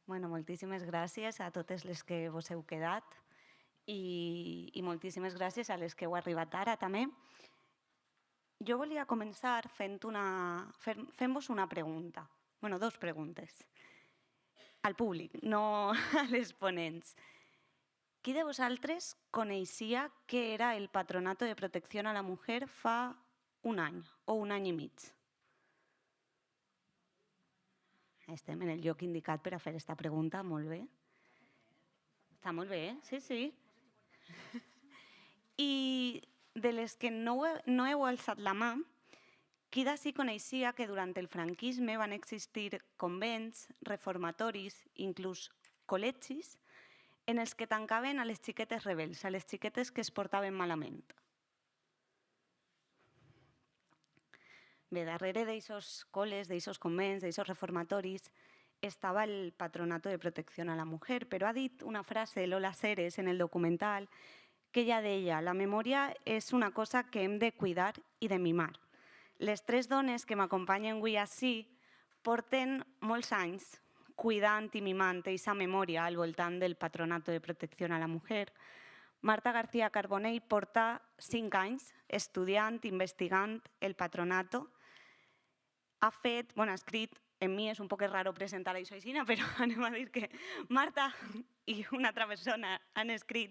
Bueno, moltíssimes gràcies a totes les que vos heu quedat i moltíssimes gràcies a les que heu arribat ara també. Jo volia començar fent-vos una pregunta, bueno, dos preguntes, al públic, no a les ponents. Qui de vosaltres coneixia què era el Patronato de Protecció a la Mujer fa un any o un any i mig? Estem en el lloc indicat per a fer aquesta pregunta, molt bé. Està molt bé, sí, sí. I de les que no heu alçat la mà, qui d'ací coneixia que durant el franquisme van existir convents, reformatoris, inclús col·legis, en els que tancaven a les xiquetes rebels, a les xiquetes que es portaven malament? Bé, darrere d'aixos col·les, d'aixos convents, d'aixos reformatoris, estava el Patronato de Protecció a la Mujer, però ha dit una frase Lola Seres en el documental que ella deia: la memòria és una cosa que hem de cuidar i de mimar. Les tres dones que m'acompanyen avui ací porten molts anys cuidant i mimant aquesta memòria al voltant del Patronato de Protecció a la Mujer. Marta García Carbonell porta 5 anys estudiant, investigant el patronato. Ha escrit, en mi és un poc raro presentar això així, però anem a dir que Marta i una altra persona han escrit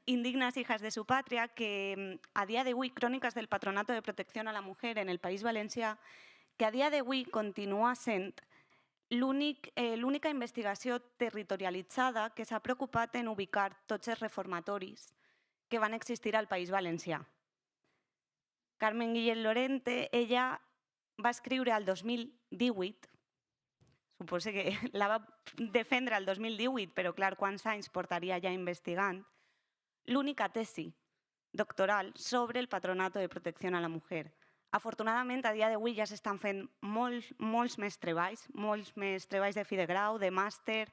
Indignas hijas de su patria, que a dia d'avui, Cròniques del Patronato de Protecció a la Mujer en el País Valencià, que a dia d'avui continua sent l'única investigació territorialitzada que s'ha preocupat en ubicar tots els reformatoris que van existir al País Valencià. Carmen Guillén Lorente, ella va escriure al 2018, suposo que la va defendre al 2018, però clar, quants anys portaria ja investigant, l'única tesi doctoral sobre el Patronato de Protecció a la Mujer. Afortunadament, a dia d'avui ja s'estan fent molts més treballs de fi de grau, de màster,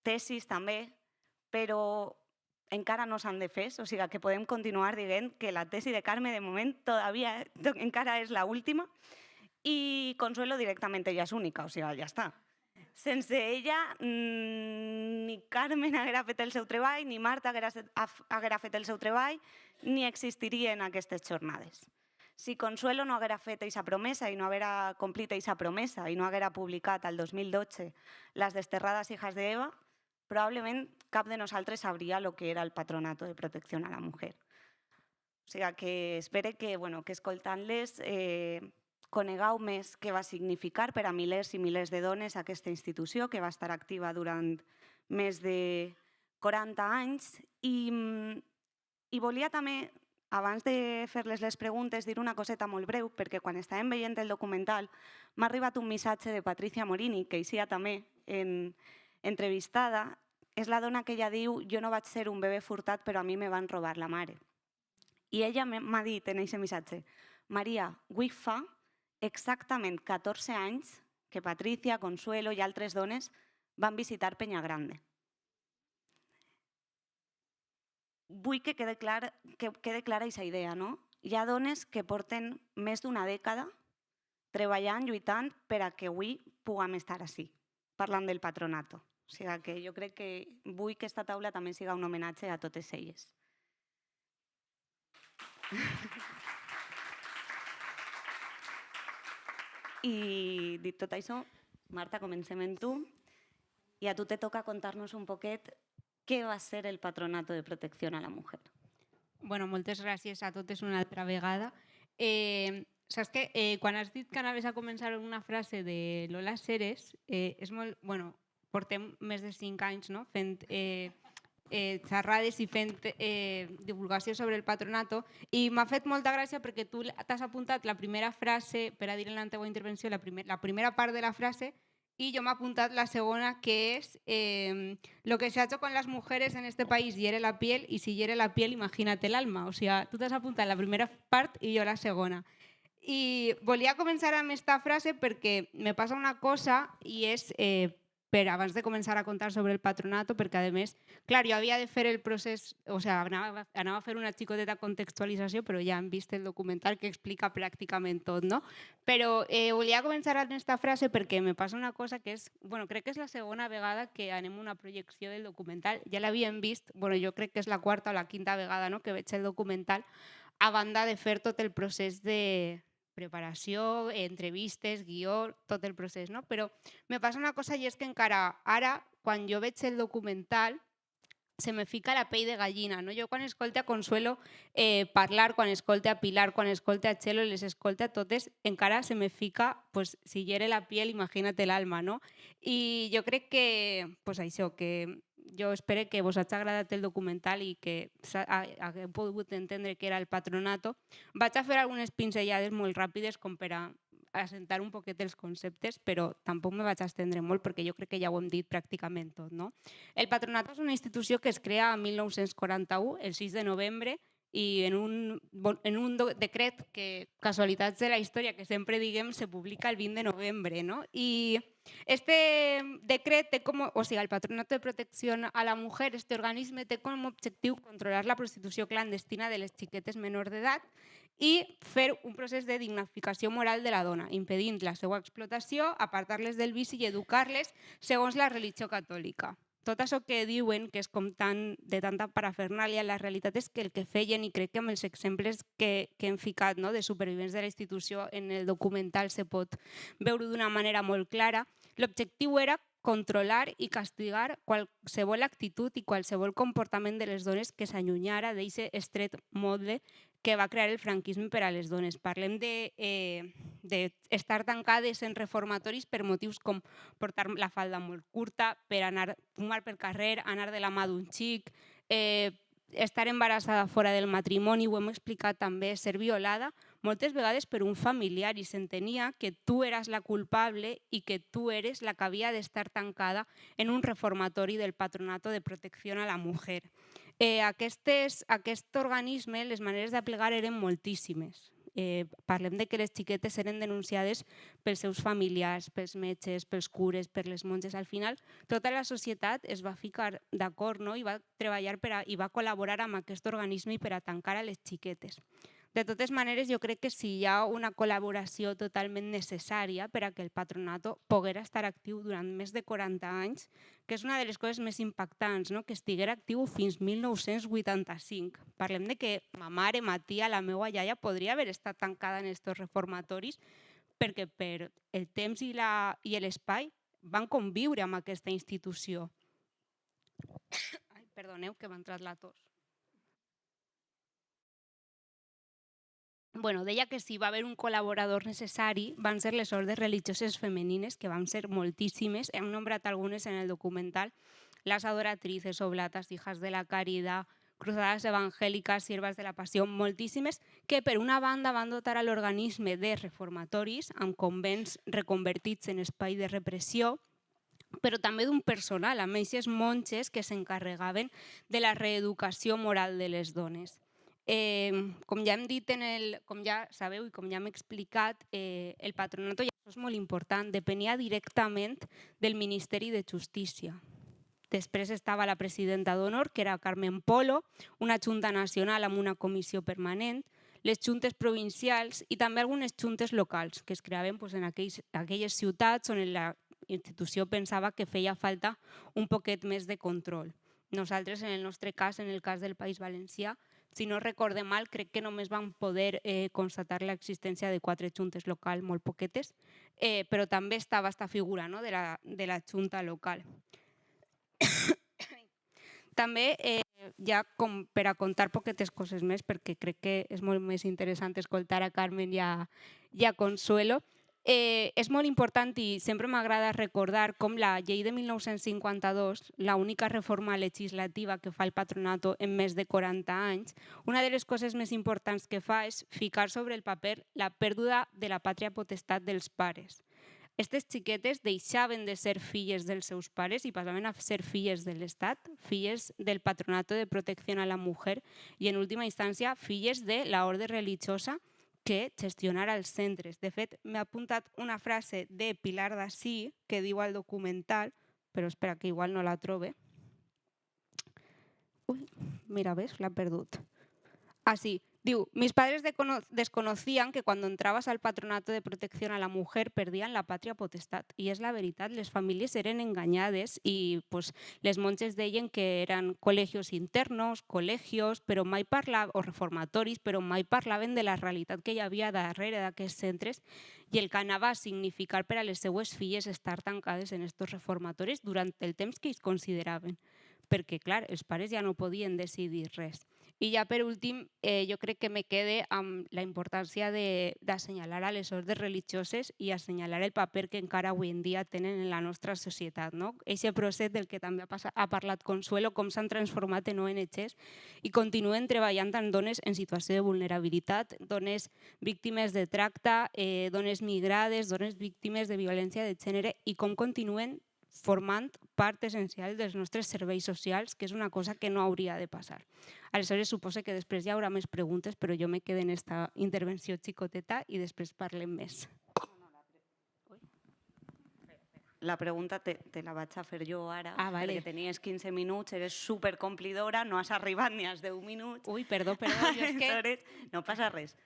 tesis també, però encara no s'han de fer, o sigui que podem continuar dient que la tesi de Carme de moment encara és l'última i Consuelo directament ella és única, o sigui, ja està. Sense ella, ni Carmen haguera fet el seu treball, ni Marta haguera fet el seu treball, ni existirien aquestes jornades. Si Consuelo no haguera fet aquesta promesa i no haguera complit aquesta promesa i no haguera publicat al 2012 Las desterradas hijas de Eva, probablement cap de nosaltres sabria el que era el Patronato de Protecció a la Mujer. O sigui que espero que escoltant-les conegueu més què va significar per a milers i milers de dones aquesta institució que va estar activa durant més de 40 anys. I volia també, abans de fer-les les preguntes, dir una coseta molt breu, perquè quan estàvem veient el documental m'ha arribat un missatge de Patricia Morini, que hi també entrevistada. És la dona que ella diu: jo no vaig ser un bebè furtat, però a mi me van robar la mare. I ella m'ha dit en aquest missatge: Maria, avui fa exactament 14 anys que Patricia, Consuelo i altres dones van visitar Peñagrande. Vull que quede clara aquesta idea, no? Hi ha dones que porten més d'una dècada treballant, lluitant per a que avui puguem estar ací, parlant del patronato. O sigui que jo crec que vull que aquesta taula també siga un homenatge a totes elles. I dit tot això, Marta, comencem amb tu. I a tu te toca contar-nos un poquet què va ser el Patronato de Protecció a la Mujer. Bueno, moltes gràcies a totes una altra vegada. Saps que quan has dit que anaves a començar una frase de Lola Seres, és molt... Bueno, portem més de 5 anys fent xerrades i fent divulgació sobre el patronato i m'ha fet molta gràcia perquè tu t'has apuntat la primera frase per a dir en la teva intervenció, la primera part de la frase, y yo me he apuntado la segunda, que es lo que se ha hecho con las mujeres en este país hiere la piel, y si hiere la piel, imagínate el alma. O sea, tú te has apuntado la primera part i jo la segona. I volia començar amb aquesta frase perquè me passa una cosa i és per abans de començar a contar sobre el patronato, perquè a més, clar, jo havia de fer el procés, o sigui, anava a fer una xicoteta contextualització, però ja hem vist el documental que explica pràcticament tot, no? Però volia començar amb aquesta frase perquè me passa una cosa que és, bueno, crec que és la segona vegada que anem a una projecció del documental, ja l'havíem vist, bueno, jo crec que és la quarta o la quinta vegada, no?, que veig el documental, a banda de fer tot el procés de preparació, entrevistes, guió, tot el procés, no? Però me passa una cosa i és que encara ara, quan jo veig el documental, se me fica la pell de gallina, no? Jo quan escolte a Consuelo parlar, quan escolte a Pilar, quan escolte a Txelo, les escolte a totes, encara se me fica, pues, si hiere la piel, imagínate l'alma, no? I jo crec que, pues això, que jo espero que vos hagi agradat el documental i que hagueu pogut entendre què era el patronato. Vaig a fer algunes pinzellades molt ràpides com per a assentar un poquet els conceptes, però tampoc me vaig estendre molt perquè jo crec que ja ho hem dit pràcticament tot, no? El patronato és una institució que es crea en 1941, el 6 de novembre, i en un decret que, casualitats de la història que sempre diguem, se publica el 20 de novembre, no? I este decret té com, o sigui, el Patronato de Protecció a la Mujer, este organisme té com a objectiu controlar la prostitució clandestina de les xiquetes menors d'edat i fer un procés de dignificació moral de la dona, impedint la seva explotació, apartar-les del vici i educar-les segons la religió catòlica. Tot això que diuen, que és com de tanta parafernàlia, la realitat és que el que feien, i crec que amb els exemples que hem ficat, no, de supervivents de la institució en el documental se pot veure d'una manera molt clara, l'objectiu era controlar i castigar qualsevol actitud i qualsevol comportament de les dones que s'allunyara d'aquest estret mode que va crear el franquisme per a les dones. Parlem d'estar tancades en reformatoris per motius com portar la falda molt curta, per anar fumar per carrer, anar de la mà d'un xic, estar embarassada fora del matrimoni, ho hem explicat també, ser violada, moltes vegades per un familiar, i s'entenia que tu eres la culpable i que tu eres la que havia d'estar tancada en un reformatori del Patronato de Protecció a la Mujer. Aquest organisme, les maneres d'aplegar eren moltíssimes. Parlem de que les xiquetes eren denunciades pels seus familiars, pels metges, pels cures, per les monges. Al final, tota la societat es va ficar d'acord, no? I va treballar i va col·laborar amb aquest organisme per a tancar a les xiquetes. De totes maneres, jo crec que si hi ha una col·laboració totalment necessària per a que el patronato poguera estar actiu durant més de 40 anys, que és una de les coses més impactants, no? Que estiguera actiu fins 1985. Parlem de que ma mare, ma tia, la meva iaia podria haver estat tancada en aquests reformatoris perquè per el temps i l'espai van conviure amb aquesta institució. Ai, perdoneu, que m'ha entrat la tos. Deia que si va haver un col·laborador necessari van ser les ordes religioses femenines, que van ser moltíssimes. Hem nombrat algunes en el documental: las adoratrices, oblatas, hijas de la caridad, cruzadas evangélicas, siervas de la passió, moltíssimes, que per una banda van dotar a l'organisme de reformatoris amb convents reconvertits en espai de repressió, però també d'un personal, amb aquestes monges que s'encarregaven de la reeducació moral de les dones. Com ja hem dit, com ja sabeu i com ja hem explicat, el patronato, i això és molt important, depenia directament del Ministeri de Justícia. Després estava la presidenta d'honor, que era Carmen Polo, una junta nacional amb una comissió permanent, les juntes provincials i també algunes juntes locals que es creaven en aquelles ciutats on la institució pensava que feia falta un poquet més de control. Nosaltres, en el nostre cas, en el cas del País Valencià, si no recorde mal, crec que només vam poder constatar l'existència de 4 juntes locals, molt poquetes, però també estava aquesta figura, no?, de la junta local. També, ja com per a contar poquetes coses més, perquè crec que és molt més interessant escoltar a Carmen i a Consuelo, és molt important i sempre m'agrada recordar com la llei de 1952, l'única reforma legislativa que fa el patronato en més de 40 anys, una de les coses més importants que fa és ficar sobre el paper la pèrdua de la pàtria potestat dels pares. Aquestes xiquetes deixaven de ser filles dels seus pares i passaven a ser filles de l'Estat, filles del Patronato de Protecció a la Mujer i, en última instància, filles de l'ordre religiosa que gestionara els centres. De fet, m'he apuntat una frase de Pilar Dassí que diu al documental, però espera, que igual no la trobe. Uy, mira, ves, la he perdut. Así, diu, mis padres desconocían que cuando entrabas al patronato de protección a la mujer perdían la patria potestat. I és la veritat, les famílies eren enganyades i pues, les monges deien que eren col·legios internos, col·legios, però mai parlaven, o reformatoris, però mai parlaven de la realitat que hi havia darrere d'aquests centres i el que anava a significar per a les seues filles estar tancades en estos reformatoris durant el temps que ells consideraven. Perquè, clar, els pares ja no podien decidir res. I ja per últim, jo crec que me quede amb la importància d'assenyalar a les ordes religioses i assenyalar el paper que encara avui en dia tenen en la nostra societat. No? Eixe procés del que també ha parlat Consuelo, com s'han transformat en ONGs i continuen treballant amb dones en situació de vulnerabilitat, dones víctimes de tracte, dones migrades, dones víctimes de violència de gènere i com continuen formant part essencial dels nostres serveis socials, que és una cosa que no hauria de passar. Aleshores, suposo que després hi haurà més preguntes, però jo me quedo en aquesta intervenció xicoteta i després parlem més. La pregunta te la vaig a fer jo ara, vale. perquè tenies 15 minuts, eres supercomplidora, no has arribat ni als 10 minuts. Ui, perdó, jo és que... Aleshores, no passa res.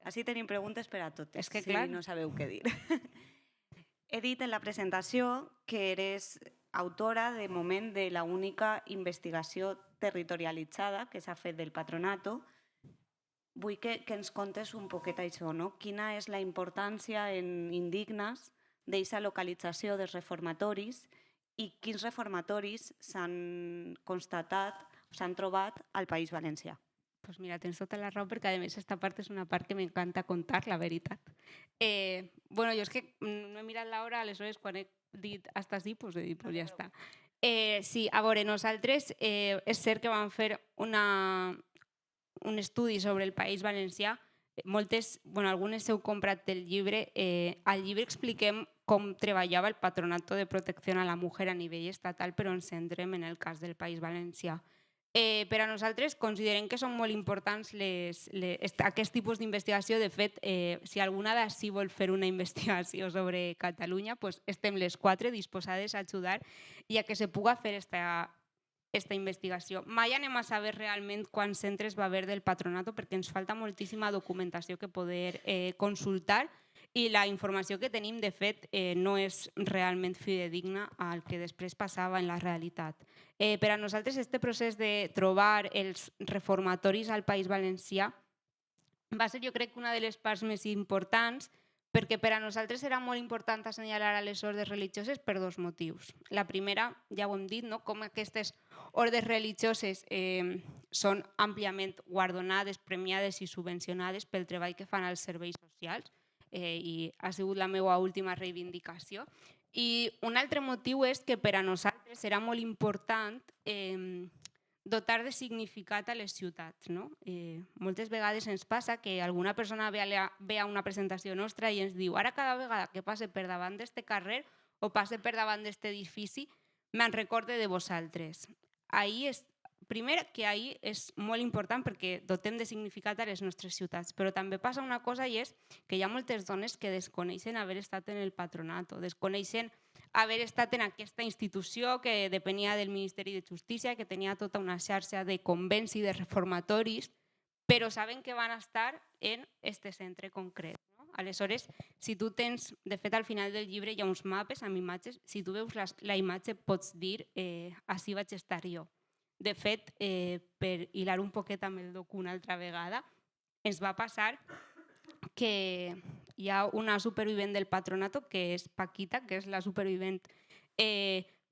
Així tenim preguntes per a totes, és que, si clar... no sabeu què dir. He dit en la presentació que eres autora de moment de la única investigació territorialitzada que s'ha fet del patronato. Vull que ens contes un poquet això, no? Quina és la importància en Indignes d'aquesta localització dels reformatoris i quins reformatoris s'han constatat, s'han trobat al País Valencià. Pues mira, tens tota la raó perquè a més esta part és una part que m'encanta contar, la veritat. Bueno, jo és que no he mirat l'hora, aleshores quan he dit hasta així, doncs he dit, pues ja està. Sí, a veure, nosaltres és cert que vam fer un estudi sobre el País Valencià. Moltes, bueno, algunes heu comprat el llibre. Al llibre expliquem com treballava el Patronato de Protección a la Mujer a nivell estatal, però ens centrem en el cas del País Valencià. Per a nosaltres considerem que són molt importants aquest tipus d'investigació. De fet, si alguna d'ací vol fer una investigació sobre Catalunya, doncs estem les 4 disposades a ajudar i a que se puga fer esta investigació. Mai anem a saber realment quants centres va haver del patronato perquè ens falta moltíssima documentació que poder consultar i la informació que tenim, de fet, no és realment fidedigna al que després passava en la realitat. Per a nosaltres, aquest procés de trobar els reformatoris al País Valencià va ser, jo crec, una de les parts més importants perquè per a nosaltres era molt important assenyalar a les ordes religioses per 2 motius. La primera, ja ho hem dit, no? Com aquestes ordes religioses són àmpliament guardonades, premiades i subvencionades pel treball que fan als serveis socials i ha sigut la meva última reivindicació. I un altre motiu és que per a nosaltres era molt important dotar de significat a les ciutats. No? Moltes vegades ens passa que alguna persona ve a una presentació nostra i ens diu ara cada vegada que passe per davant d'este carrer o passe per davant d'este edifici me'n recorde de vosaltres. Primer, que ahir és molt important perquè dotem de significat a les nostres ciutats, però també passa una cosa i és que hi ha moltes dones que desconeixen haver estat en el patronato, desconeixen haver estat en aquesta institució que depenia del Ministeri de Justícia, que tenia tota una xarxa de convents i de reformatoris, però saben que van estar en aquest centre concret. No? Aleshores, si tu tens, de fet al final del llibre hi ha uns mapes amb imatges, si tu veus la imatge pots dir així vaig estar jo. De fet, per hilar un poquet amb el docu una altra vegada, ens va passar que hi ha una supervivent del patronato, que és Paquita, que és la supervivent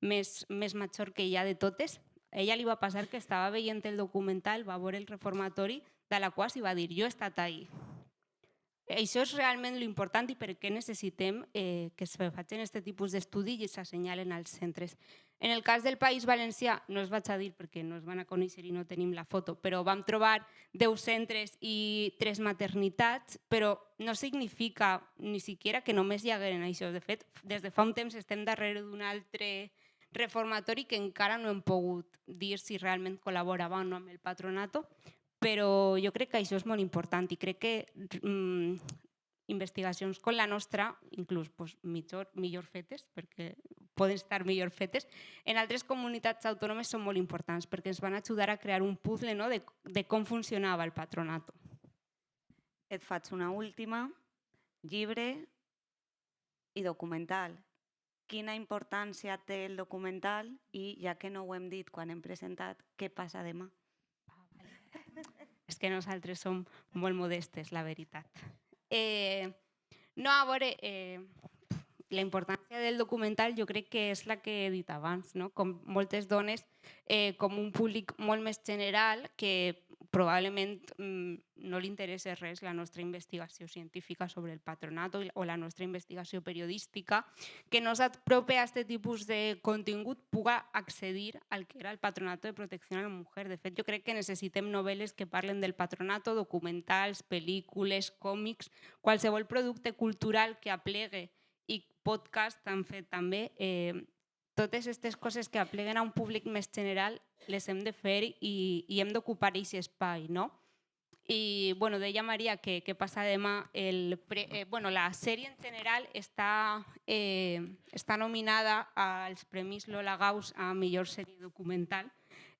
més major que hi ha de totes. A ella li va passar que estava veient el documental, va veure el reformatori, de la qual s'hi va dir, jo he estat ahí. Això és realment l'important i per què necessitem que es facin aquest tipus d'estudi i s'assenyalen als centres. En el cas del País Valencià, no es vaig a dir perquè no es van a conèixer i no tenim la foto, però vam trobar 10 centres i 3 maternitats, però no significa ni siquiera que només hi hagueren això. De fet, des de fa un temps estem darrere d'un altre reformatori que encara no hem pogut dir si realment col·laborava o no amb el patronato, però jo crec que això és molt important i crec que investigacions com la nostra, inclús millor fetes, perquè poden estar millor fetes, en altres comunitats autònomes són molt importants perquè ens van ajudar a crear un puzzle, no?, de com funcionava el patronato. Et faig una última. Llibre i documental. Quina importància té el documental i, ja que no ho hem dit quan hem presentat, què passa demà? És que nosaltres som molt modestes, la veritat. No, a veure, la importància del documental jo crec que és la que he dit abans, no? Com moltes dones, com un públic molt més general que probablement no li interessa res la nostra investigació científica sobre el patronato o la nostra investigació periodística, que no s'apropi a aquest tipus de contingut puga accedir al que era el patronato de protecció a la mujer. De fet, jo crec que necessitem novel·les que parlen del patronato, documentals, pel·lícules, còmics, qualsevol producte cultural que aplegue i podcast han fet també. Totes aquestes coses que apleguen a un públic més general les hem de fer i hem d'ocupar aquest espai, no? I deia Maria que passa demà, la sèrie en general està nominada als Premis Lola Gauss a millor sèrie documental.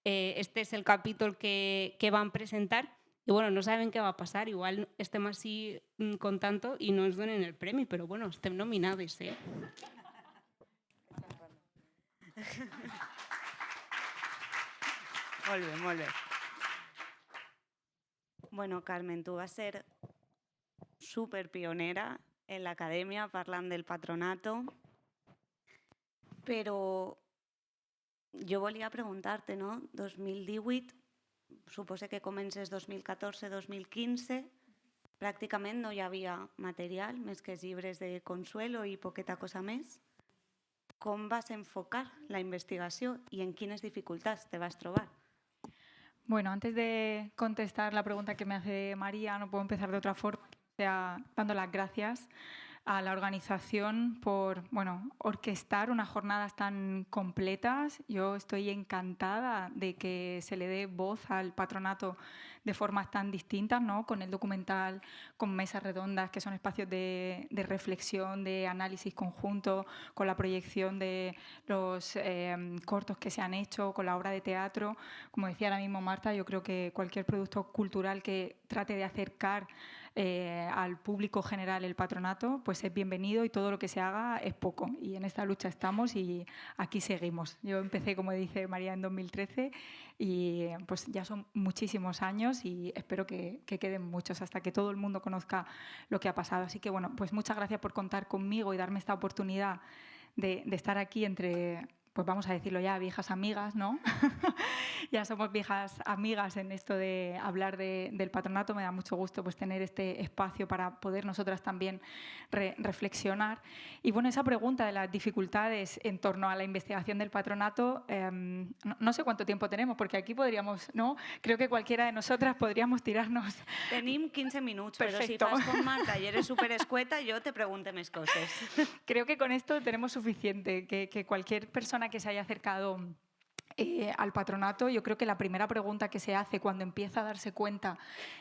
Este és el capítol que van presentar i no sabem què va passar, igual estem així contant-ho i no ens donen el premi, però estem nominades, Molt bé, molt bé. Bueno, Carmen, tu vas ser superpionera en l'acadèmia parlant del patronato, però jo volia preguntar-te, no? 2018, suposo que comences 2014-2015, pràcticament no hi havia material, més que llibres de consuelo i poqueta cosa més. Com vas enfocar la investigació y en quines dificultades te vas trobar? Bueno, antes de contestar la pregunta que me hace María, no puedo empezar de otra forma, o sea, dando las gracias a la organización por orquestar unas jornadas tan completas. Yo estoy encantada de que se le dé voz al patronato de formas tan distintas, ¿no? Con el documental, con mesas redondas, que son espacios de reflexión, de análisis conjunto, con la proyección de los cortos que se han hecho, con la obra de teatro. Como decía ahora mismo Marta, yo creo que cualquier producto cultural que trate de acercar al público general el patronato, pues es bienvenido y todo lo que se haga es poco. Y en esta lucha estamos y aquí seguimos. Yo empecé, como dice María, en 2013 y pues ya son muchísimos años y espero que queden muchos hasta que todo el mundo conozca lo que ha pasado. Así que pues muchas gracias por contar conmigo y darme esta oportunidad de estar aquí entre, pues vamos a decirlo ya, viejas amigas, ¿no? Ya somos viejas amigas en esto de hablar del patronato. Me da mucho gusto pues tener este espacio para poder nosotras también reflexionar. Y esa pregunta de las dificultades en torno a la investigación del patronato, no sé cuánto tiempo tenemos, porque aquí podríamos, ¿no? Creo que cualquiera de nosotras podríamos tirarnos. Tenim 15 minuts, Perfecto. Però si fas com Marta i eres superescueta, jo te pregunte més coses. Creo que con esto tenemos suficiente, que cualquier persona que se haya acercado al patronato, yo creo que la primera pregunta que se hace cuando empieza a darse cuenta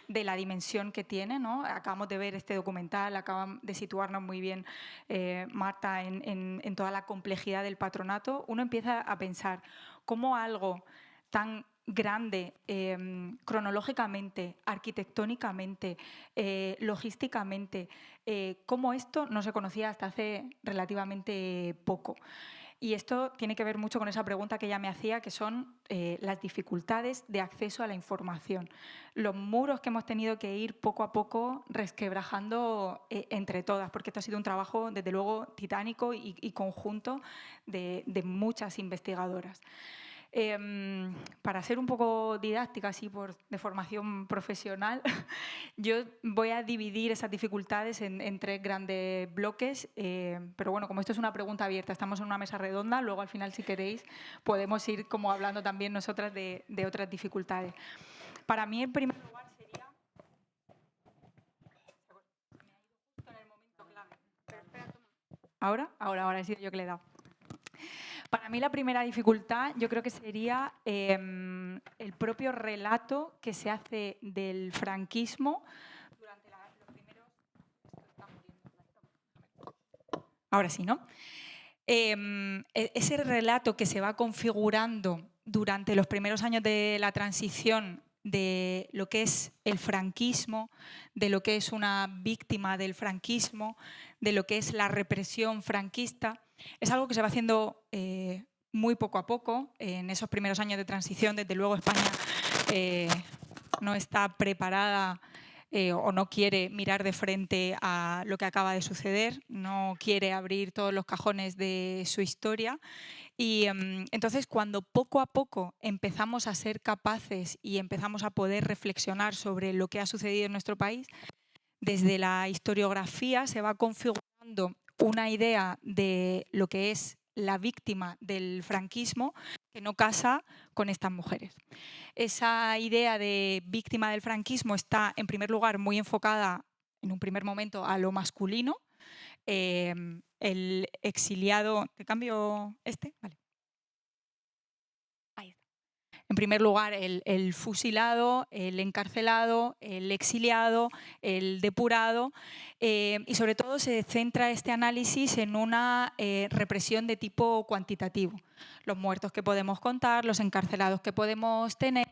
de la dimensión que tiene, ¿no? Acabamos de ver este documental, acaban de situarnos muy bien Marta en toda la complejidad del patronato, uno empieza a pensar cómo algo tan grande, cronológicamente, arquitectónicamente, logísticamente, cómo esto no se conocía hasta hace relativamente poco. Y esto tiene que ver mucho con esa pregunta que ella me hacía, que son las dificultades de acceso a la información. Los muros que hemos tenido que ir poco a poco resquebrajando entre todas, porque esto ha sido un trabajo, desde luego, titánico y conjunto de muchas investigadoras. Para ser un poco didáctica, así de formación profesional, yo voy a dividir esas dificultades en tres grandes bloques, pero como esto es una pregunta abierta, estamos en una mesa redonda, luego al final, si queréis, podemos ir como hablando también nosotras de otras dificultades. Para mí, en primer lugar, sería... Ahora he sido yo que le he dado. Para mí la primera dificultad yo creo que sería el propio relato que se hace del franquismo durante los primeros... Ahora sí, ¿no? ese relato que se va configurando durante los primeros años de la transición de lo que es el franquismo, de lo que es una víctima del franquismo, de lo que es la represión franquista, es algo que se va haciendo muy poco a poco en esos primeros años de transición. Desde luego España no está preparada o no quiere mirar de frente a lo que acaba de suceder, no quiere abrir todos los cajones de su historia. Y entonces, cuando poco a poco empezamos a ser capaces y empezamos a poder reflexionar sobre lo que ha sucedido en nuestro país, desde la historiografía se va configurando una idea de lo que es la víctima del franquismo que no casa con estas mujeres. Esa idea de víctima del franquismo está, en primer lugar, muy enfocada en un primer momento a lo masculino. El exiliado... ¿Te cambio este? Vale. Ahí está. En primer lugar, el fusilado, el encarcelado, el exiliado, el depurado, y sobre todo se centra este análisis en una represión de tipo cuantitativo. Los muertos que podemos contar, los encarcelados que podemos tener,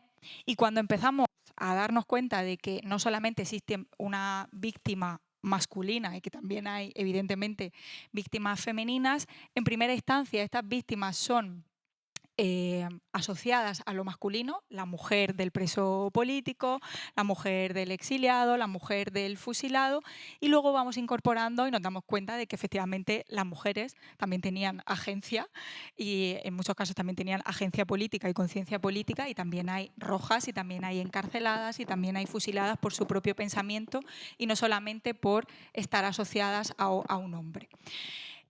y cuando empezamos a darnos cuenta de que no solamente existe una víctima masculina y que también hay, evidentemente, víctimas femeninas, en primera instancia estas víctimas son asociadas a lo masculino, la mujer del preso político, la mujer del exiliado, la mujer del fusilado, y luego vamos incorporando y nos damos cuenta de que efectivamente las mujeres también tenían agencia y en muchos casos también tenían agencia política y conciencia política, y también hay rojas y también hay encarceladas y también hay fusiladas por su propio pensamiento y no solamente por estar asociadas a un hombre.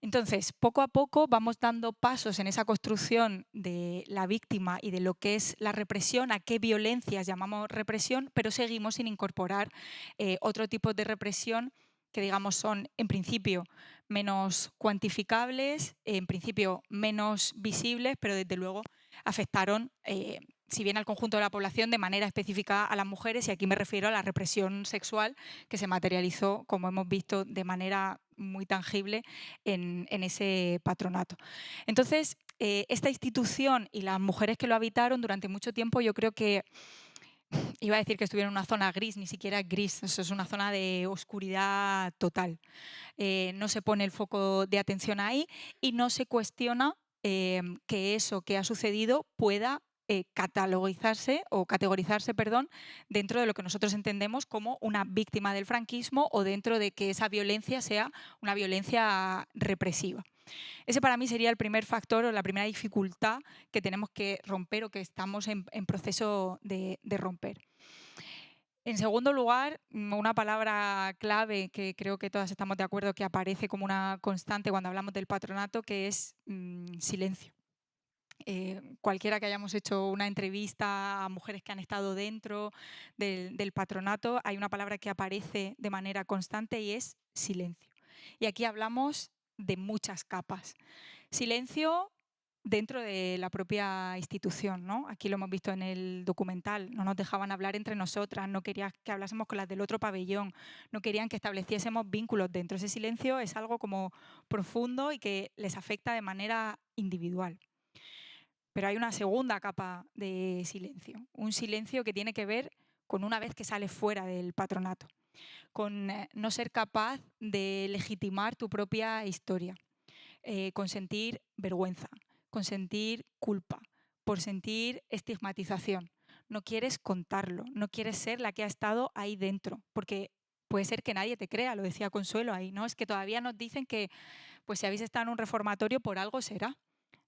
Entonces, poco a poco vamos dando pasos en esa construcción de la víctima y de lo que es la represión, a qué violencias llamamos represión, pero seguimos sin incorporar otro tipo de represión que, digamos, son en principio menos cuantificables, en principio menos visibles, pero desde luego afectaron, si bien al conjunto de la población, de manera específica a las mujeres, y aquí me refiero a la represión sexual que se materializó, como hemos visto, de manera muy tangible en ese patronato. Entonces, esta institución y las mujeres que lo habitaron durante mucho tiempo, yo creo que, iba a decir que estuvieron en una zona gris, ni siquiera gris, eso es una zona de oscuridad total. No se pone el foco de atención ahí y no se cuestiona que eso que ha sucedido pueda categorizarse dentro de lo que nosotros entendemos como una víctima del franquismo o dentro de que esa violencia sea una violencia represiva. Ese para mí sería el primer factor o la primera dificultad que tenemos que romper o que estamos en proceso de romper. En segundo lugar, una palabra clave que creo que todas estamos de acuerdo que aparece como una constante cuando hablamos del patronato, que es silencio. Cualquiera que hayamos hecho una entrevista a mujeres que han estado dentro del patronato, hay una palabra que aparece de manera constante y es silencio. Y aquí hablamos de muchas capas. Silencio dentro de la propia institución, ¿no? Aquí lo hemos visto en el documental, no nos dejaban hablar entre nosotras, no querían que hablásemos con las del otro pabellón, no querían que estableciésemos vínculos dentro. Ese silencio es algo como profundo y que les afecta de manera individual. Pero hay una segunda capa de silencio, un silencio que tiene que ver con una vez que sales fuera del patronato, con no ser capaz de legitimar tu propia historia, con sentir vergüenza, con sentir culpa, por sentir estigmatización. No quieres contarlo, no quieres ser la que ha estado ahí dentro, porque puede ser que nadie te crea, lo decía Consuelo ahí, ¿no? Es que todavía nos dicen que pues si habéis estado en un reformatorio por algo será.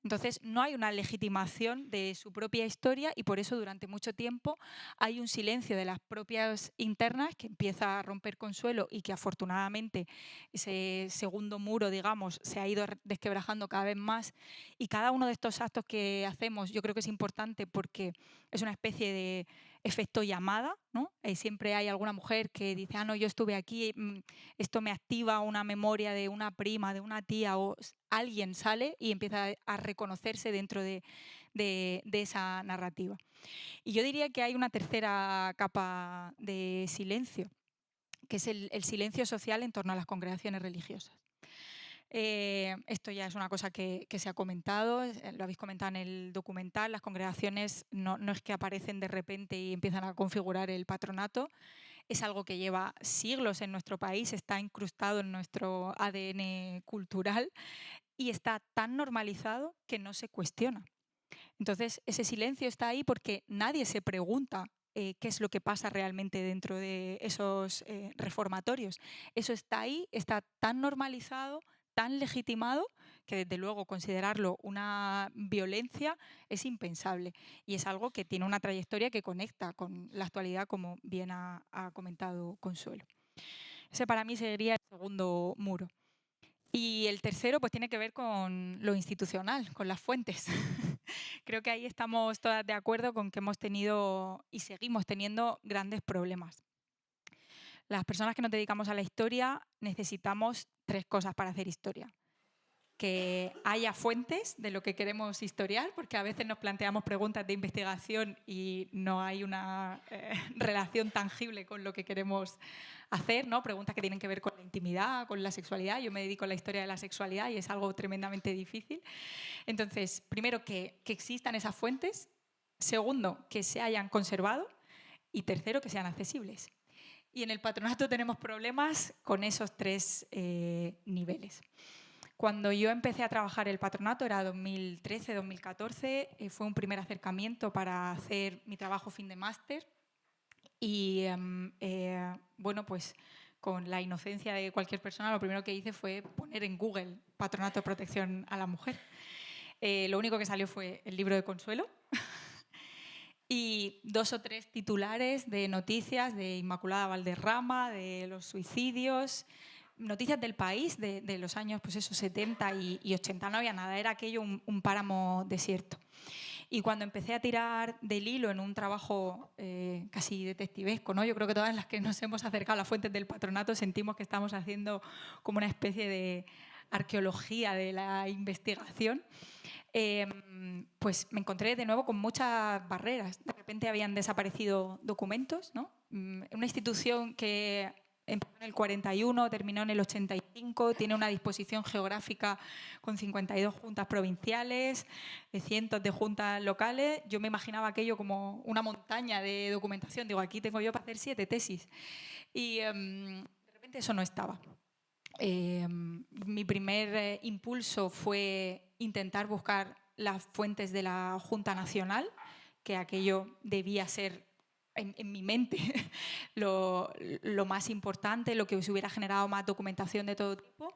Entonces, no hay una legitimación de su propia historia y por eso durante mucho tiempo hay un silencio de las propias internas que empieza a romper Consuelo y que afortunadamente ese segundo muro, digamos, se ha ido desquebrajando cada vez más. Y cada uno de estos actos que hacemos yo creo que es importante porque es una especie de efecto llamada, ¿no? Siempre hay alguna mujer que dice, no, yo estuve aquí, esto me activa una memoria de una prima, de una tía, o alguien sale y empieza a reconocerse dentro de esa narrativa. Y yo diría que hay una tercera capa de silencio, que es el silencio social en torno a las congregaciones religiosas. Esto ya es una cosa que se ha comentado, lo habéis comentado en el documental. Las congregaciones no es que aparecen de repente y empiezan a configurar el patronato. Es algo que lleva siglos en nuestro país, está incrustado en nuestro ADN cultural y está tan normalizado que no se cuestiona. Entonces, ese silencio está ahí porque nadie se pregunta qué es lo que pasa realmente dentro de esos reformatorios. Eso está ahí, está tan normalizado, tan legitimado, que desde luego considerarlo una violencia es impensable. Y es algo que tiene una trayectoria que conecta con la actualidad, como bien ha comentado Consuelo. Ese para mí sería el segundo muro. Y el tercero pues tiene que ver con lo institucional, con las fuentes. Creo que ahí estamos todas de acuerdo con que hemos tenido y seguimos teniendo grandes problemas. Las personas que nos dedicamos a la historia necesitamos 3 cosas para hacer historia. Que haya fuentes de lo que queremos historiar, porque a veces nos planteamos preguntas de investigación y no hay una relación tangible con lo que queremos hacer, ¿no? Preguntas que tienen que ver con la intimidad, con la sexualidad. Yo me dedico a la historia de la sexualidad y es algo tremendamente difícil. Entonces, primero, que existan esas fuentes. Segundo, que se hayan conservado. Y tercero, que sean accesibles. Y en el patronato tenemos problemas con esos 3 niveles. Cuando yo empecé a trabajar el patronato, era 2013-2014, fue un primer acercamiento para hacer mi trabajo fin de máster y, bueno, pues con la inocencia de cualquier persona, lo primero que hice fue poner en Google Patronato de Protección a la Mujer. Lo único que salió fue el libro de Consuelo y 2 o 3 titulares de noticias de Inmaculada Valderrama, de los suicidios, noticias del país de los años pues eso, 70 y 80. No había nada, era aquello un páramo desierto. Y cuando empecé a tirar del hilo en un trabajo casi detectivesco, ¿no? Yo creo que todas las que nos hemos acercado a las fuentes del patronato sentimos que estamos haciendo como una especie de arqueología de la investigación, pues me encontré de nuevo con muchas barreras. De repente habían desaparecido documentos, ¿no? Una institución que empezó en el 41, terminó en el 85, tiene una disposición geográfica con 52 juntas provinciales, cientos de juntas locales. Yo me imaginaba aquello como una montaña de documentación. Digo, aquí tengo yo para hacer 7 tesis. Y de repente eso no estaba. Mi primer impulso fue intentar buscar las fuentes de la Junta Nacional, que aquello debía ser en mi mente lo más importante, lo que se hubiera generado más documentación de todo tipo.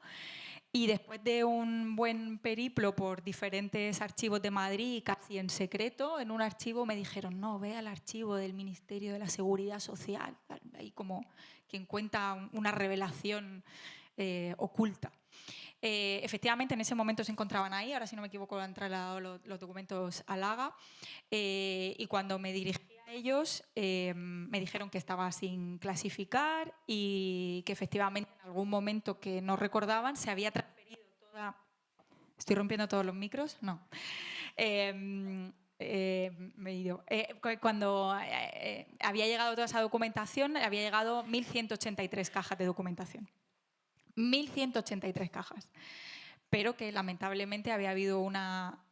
Y después de un buen periplo por diferentes archivos de Madrid, casi en secreto, en un archivo me dijeron, no, ve al archivo del Ministerio de la Seguridad Social. Ahí como quien cuenta una revelación oculta. Efectivamente, en ese momento se encontraban ahí, ahora si no me equivoco han trasladado los documentos al Haga, y cuando me dirigí a ellos me dijeron que estaba sin clasificar y que efectivamente en algún momento que no recordaban se había transferido toda... ¿Estoy rompiendo todos los micros? No. Cuando había llegado toda esa documentación, había llegado 1.183 cajas de documentación. 1.183 cajas, pero que lamentablemente había habido una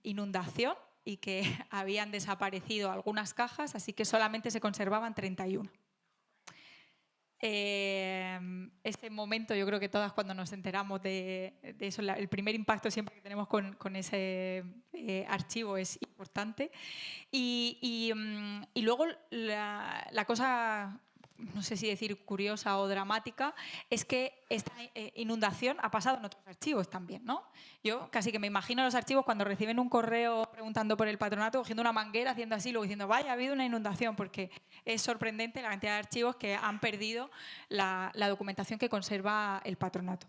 inundación y que habían desaparecido algunas cajas, así que solamente se conservaban 31. Ese momento, yo creo que todas cuando nos enteramos de eso, el primer impacto siempre que tenemos con ese archivo es importante. Y luego la cosa, no sé si decir curiosa o dramática, es que esta inundación ha pasado en otros archivos también, ¿no? Yo casi que me imagino los archivos cuando reciben un correo preguntando por el patronato, cogiendo una manguera, haciendo así, luego diciendo, vaya, ha habido una inundación, porque es sorprendente la cantidad de archivos que han perdido la documentación que conserva el patronato.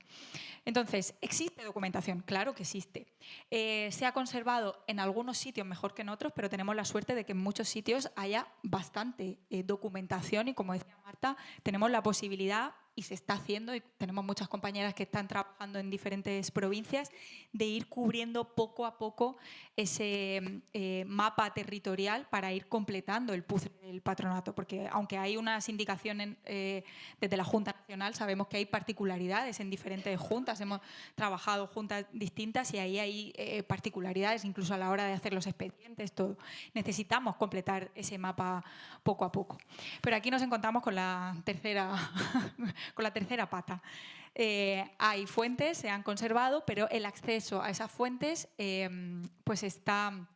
Entonces, ¿existe documentación? Claro que existe. Se ha conservado en algunos sitios mejor que en otros, pero tenemos la suerte de que en muchos sitios haya bastante documentación y, como decía Marta, tenemos la posibilidad y se está haciendo, y tenemos muchas compañeras que están trabajando en diferentes provincias, de ir cubriendo poco a poco ese mapa territorial para ir completando el puzzle del patronato, porque aunque hay unas indicaciones desde la Junta Nacional, sabemos que hay particularidades en diferentes juntas, hemos trabajado juntas distintas y ahí hay particularidades, incluso a la hora de hacer los expedientes, todo. Necesitamos completar ese mapa poco a poco. Pero aquí nos encontramos con la tercera pata. Hay fuentes, se han conservado, pero el acceso a esas fuentes pues está,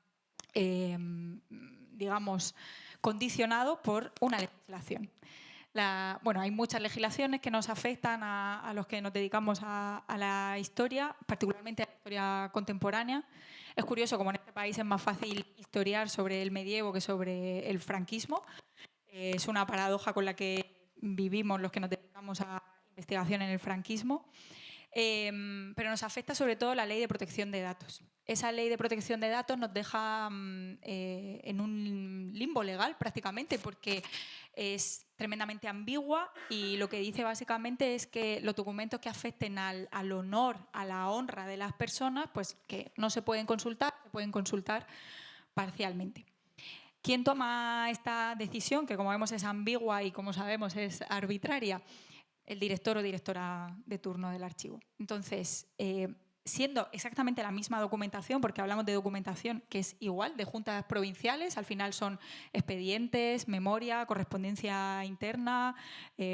digamos, condicionado por una legislación. Hay muchas legislaciones que nos afectan a los que nos dedicamos a la historia, particularmente a la historia contemporánea. Es curioso, como en este país es más fácil historiar sobre el medievo que sobre el franquismo. Es una paradoja con la que vivimos los que nos dedicamos a investigación en el franquismo. Pero nos afecta sobre todo la Ley de Protección de Datos. Esa Ley de Protección de Datos nos deja en un limbo legal prácticamente, porque es tremendamente ambigua y lo que dice básicamente es que los documentos que afecten al honor, a la honra de las personas, pues que no se pueden consultar, se pueden consultar parcialmente. ¿Quién toma esta decisión, que como vemos es ambigua y como sabemos es arbitraria? El director o directora de turno del archivo. Entonces, siendo exactamente la misma documentación, porque hablamos de documentación que es igual, de juntas provinciales, al final son expedientes, memoria, correspondencia interna,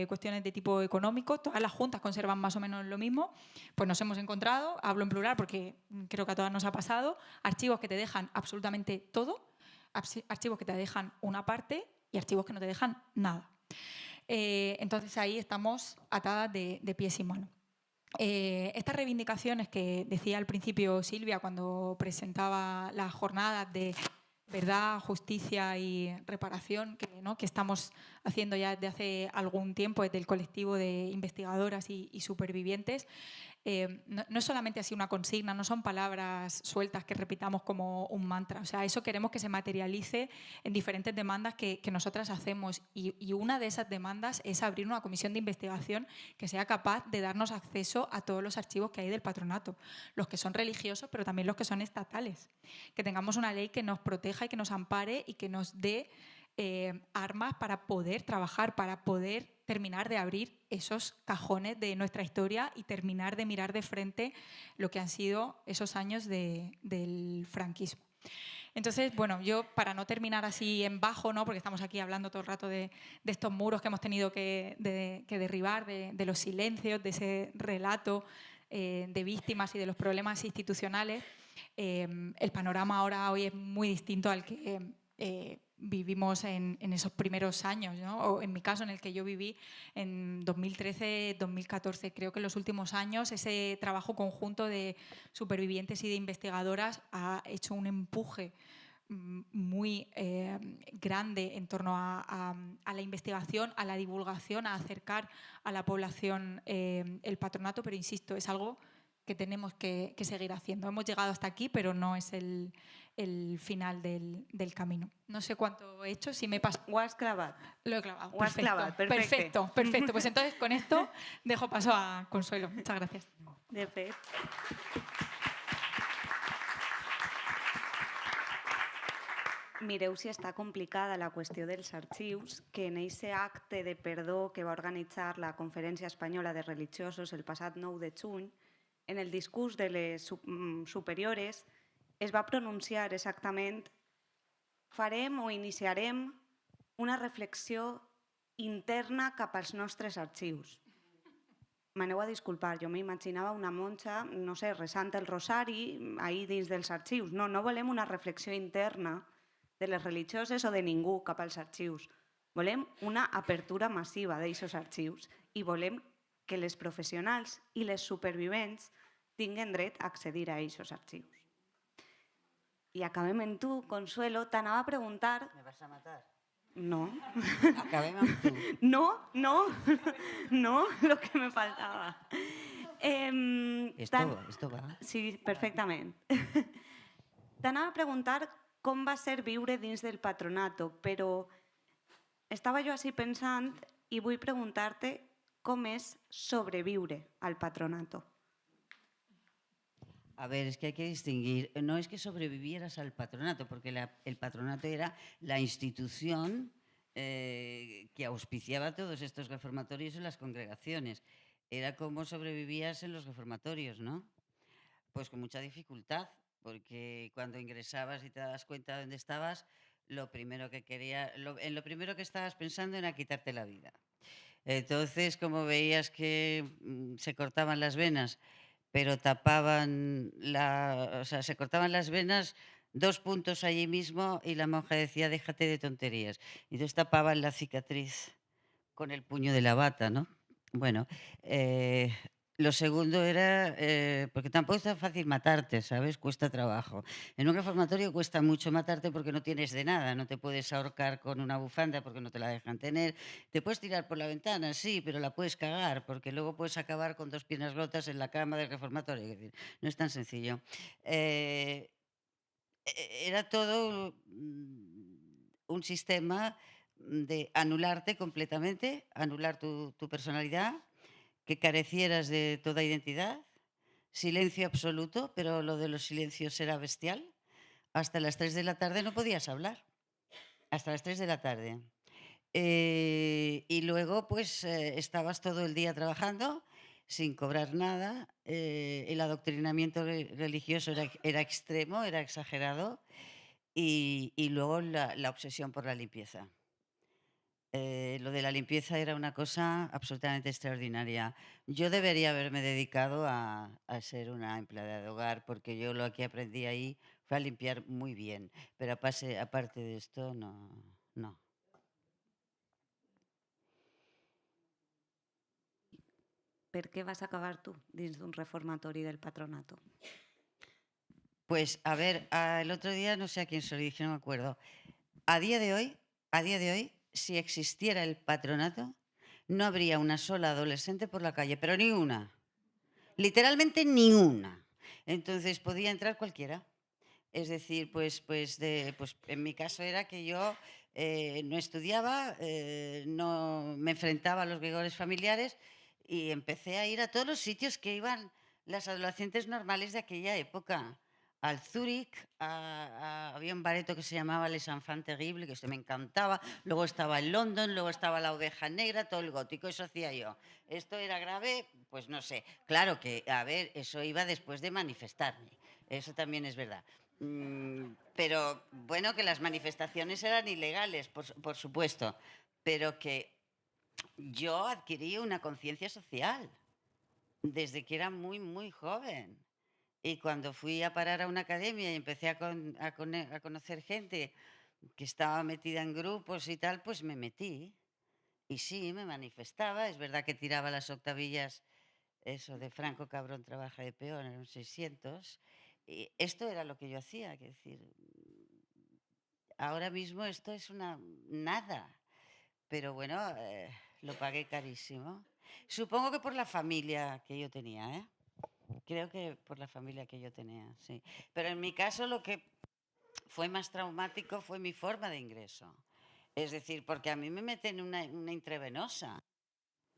cuestiones de tipo económico, todas las juntas conservan más o menos lo mismo, pues nos hemos encontrado, hablo en plural porque creo que a todas nos ha pasado, archivos que te dejan absolutamente todo, archivos que te dejan una parte y archivos que no te dejan nada. Entonces ahí estamos atadas de pies y manos. Estas reivindicaciones que decía al principio Silvia cuando presentaba las jornadas de verdad, justicia y reparación que estamos haciendo ya desde hace algún tiempo desde el colectivo de investigadoras y supervivientes, no es solamente así una consigna, no son palabras sueltas que repitamos como un mantra. O sea, eso queremos que se materialice en diferentes demandas que nosotras hacemos y una de esas demandas es abrir una comisión de investigación que sea capaz de darnos acceso a todos los archivos que hay del patronato, los que son religiosos pero también los que son estatales, que tengamos una ley que nos proteja y que nos ampare y que nos dé armas para poder trabajar, para poder terminar de abrir esos cajones de nuestra historia y terminar de mirar de frente lo que han sido esos años del franquismo. Entonces, bueno, yo para no terminar así en bajo, ¿no? Porque estamos aquí hablando todo el rato de estos muros que hemos tenido que derribar, de los silencios, de ese relato de víctimas y de los problemas institucionales, el panorama ahora hoy es muy distinto al que vivimos en esos primeros años, ¿no? O en mi caso, en el que yo viví en 2013-2014. Creo que en los últimos años ese trabajo conjunto de supervivientes y de investigadoras ha hecho un empuje muy grande en torno a la investigación, a la divulgación, a acercar a la población el patronato, pero insisto, es algo que tenemos que seguir haciendo. Hemos llegado hasta aquí, pero no es el final del camino. No sé cuánto he hecho, si me pasa. Ho has clavat. Lo he clavado. Ho has clavat, perfecte. Perfecto. Pues entonces con esto dejo paso a Consuelo. Muchas gracias. De fet. Mireu si està complicada la qüestió dels arxius, que en aquest acte de perdó que va organitzar la Conferència Espanyola de Religiosos el passat 9 de juny, en el discurs de les superiores es va pronunciar exactament farem o iniciarem una reflexió interna cap als nostres arxius. M'aneu a disculpar, jo m'imaginava una monja, no sé, resant el rosari ahir dins dels arxius. No volem una reflexió interna de les religioses o de ningú cap als arxius. Volem una apertura massiva d'aquests arxius i volem que les professionals i les supervivents tinguen dret a accedir a aquests arxius. I acabem en tu, Consuelo. T'anava a preguntar... ¿Me vas a matar? No. Acabem amb tu. No, lo que me faltava. Esto va. Sí, perfectament. T'anava a preguntar com va ser viure dins del patronato, però estava jo així pensant i vull preguntar-te com és sobreviure al patronato? A ver, es que hay que distinguir. No es que sobrevivieras al patronato, porque el patronato era la institución que auspiciaba todos estos reformatorios y las congregaciones. Era como sobrevivías en los reformatorios, ¿no? Pues con mucha dificultad, porque cuando ingresabas y te dabas cuenta de dónde estabas, lo primero que estabas pensando era quitarte la vida. Entonces, como veías que se cortaban las venas, pero se cortaban las venas 2 puntos allí mismo y la monja decía, déjate de tonterías. Y entonces tapaban la cicatriz con el puño de la bata, ¿no? Bueno, lo segundo era, porque tampoco es tan fácil matarte, ¿sabes? Cuesta trabajo. En un reformatorio cuesta mucho matarte porque no tienes de nada, no te puedes ahorcar con una bufanda porque no te la dejan tener, te puedes tirar por la ventana, sí, pero la puedes cagar porque luego puedes acabar con 2 piernas rotas en la cama del reformatorio. Es decir, no es tan sencillo. Era todo un sistema de anularte completamente, anular tu personalidad, que carecieras de toda identidad, silencio absoluto, pero lo de los silencios era bestial. Hasta las 3 de la tarde no podías hablar, hasta las 3 de la tarde. Y luego pues estabas todo el día trabajando sin cobrar nada. El adoctrinamiento religioso era extremo, era exagerado. Y luego la obsesión por la limpieza. Lo de la limpieza era una cosa absolutamente extraordinaria. Yo debería haberme dedicado a ser una empleada de hogar, porque yo lo que aprendí ahí fue a limpiar muy bien, pero aparte de esto, no, no. Per què vas acabar tu dins d'un reformatori del patronato? Pues a ver, el otro día no sé a quién se lo dije, no me acuerdo. A día de hoy, si existiera el patronato, no habría una sola adolescente por la calle, pero ni una. Literalmente ni una. Entonces podía entrar cualquiera. Es decir, pues en mi caso era que yo no estudiaba, no me enfrentaba a los rigores familiares y empecé a ir a todos los sitios que iban las adolescentes normales de aquella época. Al Zúrich, había un bareto que se llamaba Les Enfants Terribles, que esto me encantaba. Luego estaba el London, luego estaba la Oveja Negra, todo el gótico, eso hacía yo. ¿Esto era grave? Pues no sé. Claro que, a ver, eso iba después de manifestarme. Eso también es verdad. Pero bueno, que las manifestaciones eran ilegales, por supuesto, pero que yo adquirí una conciencia social desde que era muy, muy joven. Y cuando fui a parar a una academia y empecé a conocer gente que estaba metida en grupos y tal, pues me metí. Y sí, me manifestaba. Es verdad que tiraba las octavillas, eso de Franco Cabrón trabaja de peón, eran 600. Y esto era lo que yo hacía, que decir, ahora mismo esto es una nada, pero bueno, lo pagué carísimo. Supongo que por la familia que yo tenía, ¿eh? Creo que por la familia que yo tenía, sí. Pero en mi caso lo que fue más traumático fue mi forma de ingreso. Es decir, porque a mí me meten una intravenosa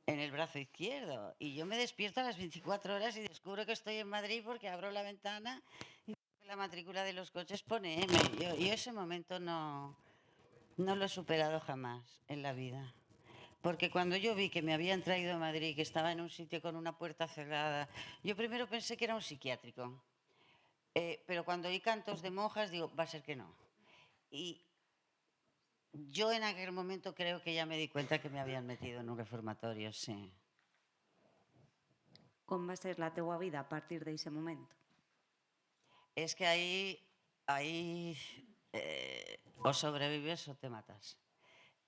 en el brazo izquierdo y yo me despierto a las 24 horas y descubro que estoy en Madrid porque abro la ventana y la matrícula de los coches pone M. Yo ese momento no lo he superado jamás en la vida. Porque cuando yo vi que me habían traído a Madrid, que estaba en un sitio con una puerta cerrada, yo primero pensé que era un psiquiátrico. Pero cuando oí cantos de monjas, digo, va a ser que no. Y yo en aquel momento creo que ya me di cuenta que me habían metido en un reformatorio, sí. Com va ser la teua vida a partir d'aquest moment? Es que ahí o sobrevives o te matas.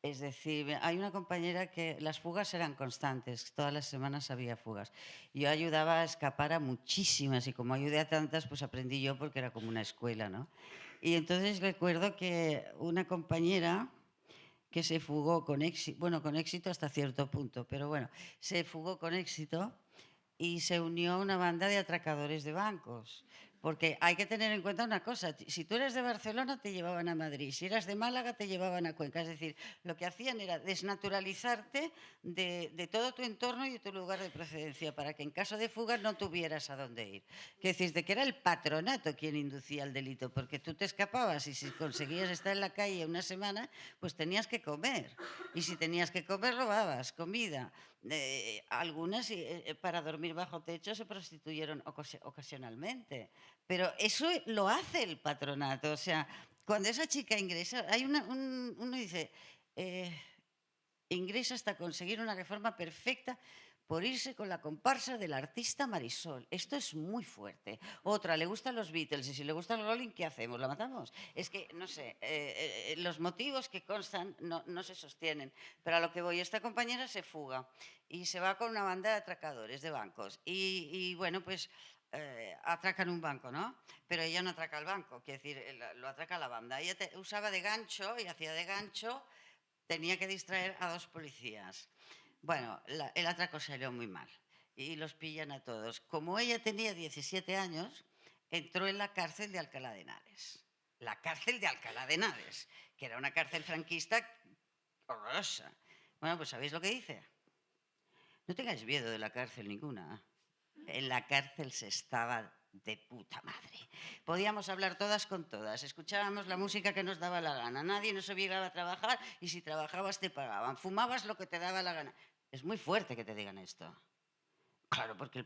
Es decir, hay una compañera que las fugas eran constantes, todas las semanas había fugas. Yo ayudaba a escapar a muchísimas y como ayudé a tantas, pues aprendí yo porque era como una escuela, ¿no? Y entonces recuerdo que una compañera que se fugó con éxito, bueno, con éxito hasta cierto punto, pero bueno, se fugó con éxito y se unió a una banda de atracadores de bancos. Porque hay que tener en cuenta una cosa, si tú eres de Barcelona te llevaban a Madrid, si eras de Málaga te llevaban a Cuenca, es decir, lo que hacían era desnaturalizarte de todo tu entorno y de tu lugar de procedencia, para que en caso de fuga no tuvieras a dónde ir. Que decís, de que era el patronato quien inducía el delito, porque tú te escapabas y si conseguías estar en la calle una semana, pues tenías que comer, y si tenías que comer robabas comida. Algunas para dormir bajo techo se prostituyeron ocasionalmente. Pero eso lo hace el patronato. O sea, cuando esa chica ingresa, uno dice, ingresa hasta conseguir una reforma perfecta por irse con la comparsa del artista Marisol. Esto es muy fuerte. Otra, le gustan los Beatles y si le gustan los Rolling, ¿qué hacemos? ¿La matamos? Es que, no sé, los motivos que constan no se sostienen. Pero a lo que voy, esta compañera se fuga y se va con una banda de atracadores de bancos. Y bueno, pues atracan un banco, ¿no? Pero ella no atraca el banco, quiere decir, lo atraca la banda. Ella usaba de gancho y hacía de gancho, tenía que distraer a 2 policías. Bueno, el atraco salió muy mal y los pillan a todos. Como ella tenía 17 años, entró en la cárcel de Alcalá de Henares. La cárcel de Alcalá de Henares, que era una cárcel franquista horrorosa. Bueno, pues ¿sabéis lo que dice? No tengáis miedo de la cárcel ninguna. En la cárcel se estaba de puta madre. Podíamos hablar todas con todas, escuchábamos la música que nos daba la gana, nadie nos obligaba a trabajar y si trabajabas te pagaban, fumabas lo que te daba la gana. Es muy fuerte que te digan esto. Claro, porque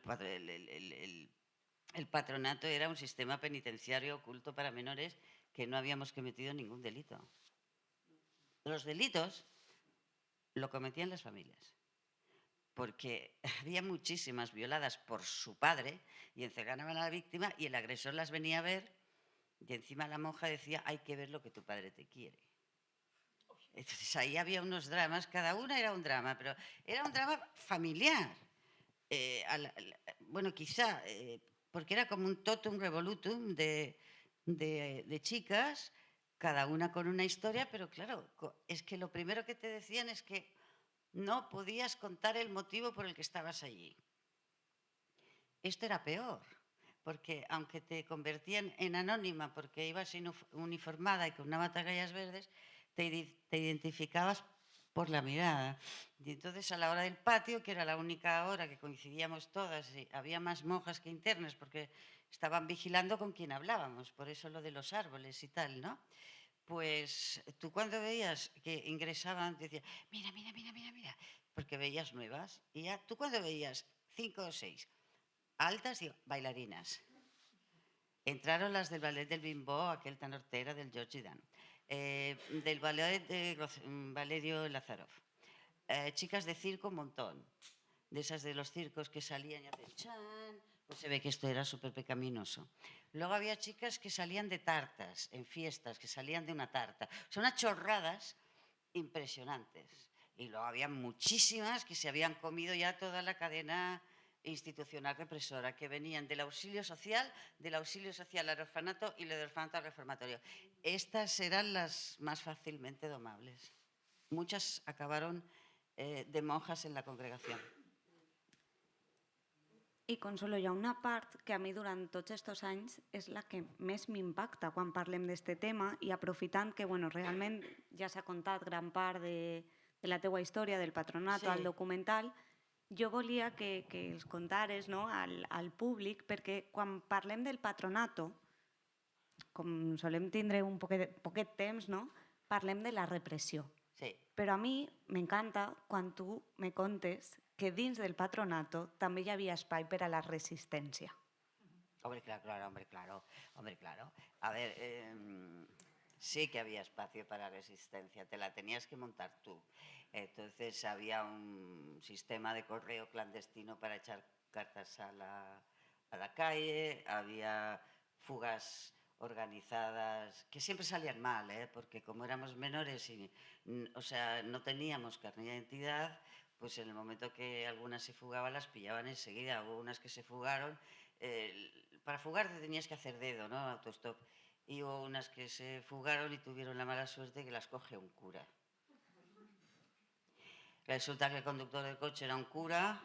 el patronato era un sistema penitenciario oculto para menores que no habíamos cometido ningún delito. Los delitos lo cometían las familias, porque había muchísimas violadas por su padre y encerraban a la víctima y el agresor las venía a ver y encima la monja decía, hay que ver lo que tu padre te quiere. Entonces ahí había unos dramas, cada una era un drama, pero era un drama familiar. Bueno, quizá, porque era como un totum revolutum de chicas, cada una con una historia, pero claro, es que lo primero que te decían es que no podías contar el motivo por el que estabas allí. Esto era peor, porque aunque te convertían en anónima porque ibas uniformada y con una batagallas verdes, te identificabas por la mirada. Y entonces a la hora del patio, que era la única hora que coincidíamos todas, y había más monjas que internas porque estaban vigilando con quién hablábamos, por eso lo de los árboles y tal, ¿no? Pues tú cuando veías que ingresaban, decías, mira, mira, mira, mira, mira, porque veías nuevas, y ya tú cuando veías 5 o 6 altas, digo, bailarinas. Entraron las del ballet del Bimbo, aquel tan hortera del George Dan, del ballet de Valerio Lázarov, chicas de circo un montón, de esas de los circos que salían y hacían chan, pues se ve que esto era súper pecaminoso. Luego había chicas que salían de tartas, en fiestas, que salían de una tarta. Son unas chorradas impresionantes. Y luego había muchísimas que se habían comido ya toda la cadena institucional represora, que venían del auxilio social al orfanato y del orfanato al reformatorio. Estas eran las más fácilmente domables. Muchas acabaron de monjas en la congregación. I Consuelo, hi ha una part que a mi durant tots aquests anys és la que més m'impacta quan parlem d'aquest tema i aprofitant que bueno, realment ja s'ha contat gran part de la teua història, del patronato, al documental, jo volia que els contares no, al públic, perquè quan parlem del patronato, com solem tindre un poquet temps, no, parlem de la repressió. Sí. Però a mi m'encanta quan tu me contes que dins del patronato també hi havia espai per a la resistència. Hombre, claro. A ver, sí que había espacio para resistencia, te la tenías que montar tú. Entonces había un sistema de correo clandestino para echar cartas a la calle, había fugas organizadas que siempre salían mal, porque como éramos menores y o sea, no teníamos carnet de identidad, pues en el momento que algunas se fugaban las pillaban enseguida. Hubo unas que se fugaron, para fugar te tenías que hacer dedo, ¿no? Autostop. Y hubo unas que se fugaron y tuvieron la mala suerte que las coge un cura. Resulta que el conductor del coche era un cura,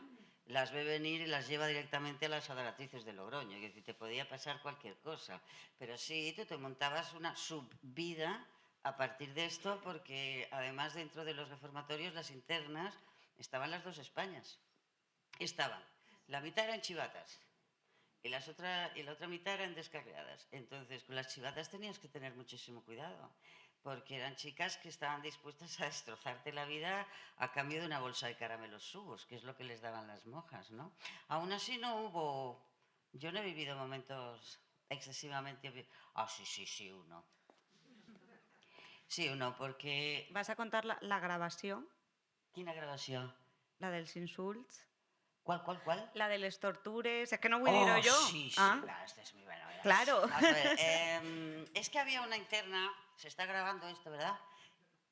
las ve venir y las lleva directamente a las adoratrices de Logroño. Es decir, te podía pasar cualquier cosa. Pero sí, tú te montabas una subvida a partir de esto, porque además dentro de los reformatorios, las internas, estaban las dos Españas. Estaban, la mitad eran chivatas y la otra mitad eran descarriadas. Entonces, con las chivatas tenías que tener muchísimo cuidado, porque eran chicas que estaban dispuestas a destrozarte la vida a cambio de una bolsa de caramelos subos, que es lo que les daban las monjas, ¿no? Aún así no hubo... Yo no he vivido momentos excesivamente... Ah, sí, uno. Sí, uno, porque... Vas a contar la grabació, Quina gravació? la dels insults, ¿Cuál? la de les tortures... És que no vull dir-ho jo. Sí, Ah, va, este es muy bueno. Ya. claro. Vamos a ver, es que había una interna, se está grabando esto, ¿verdad?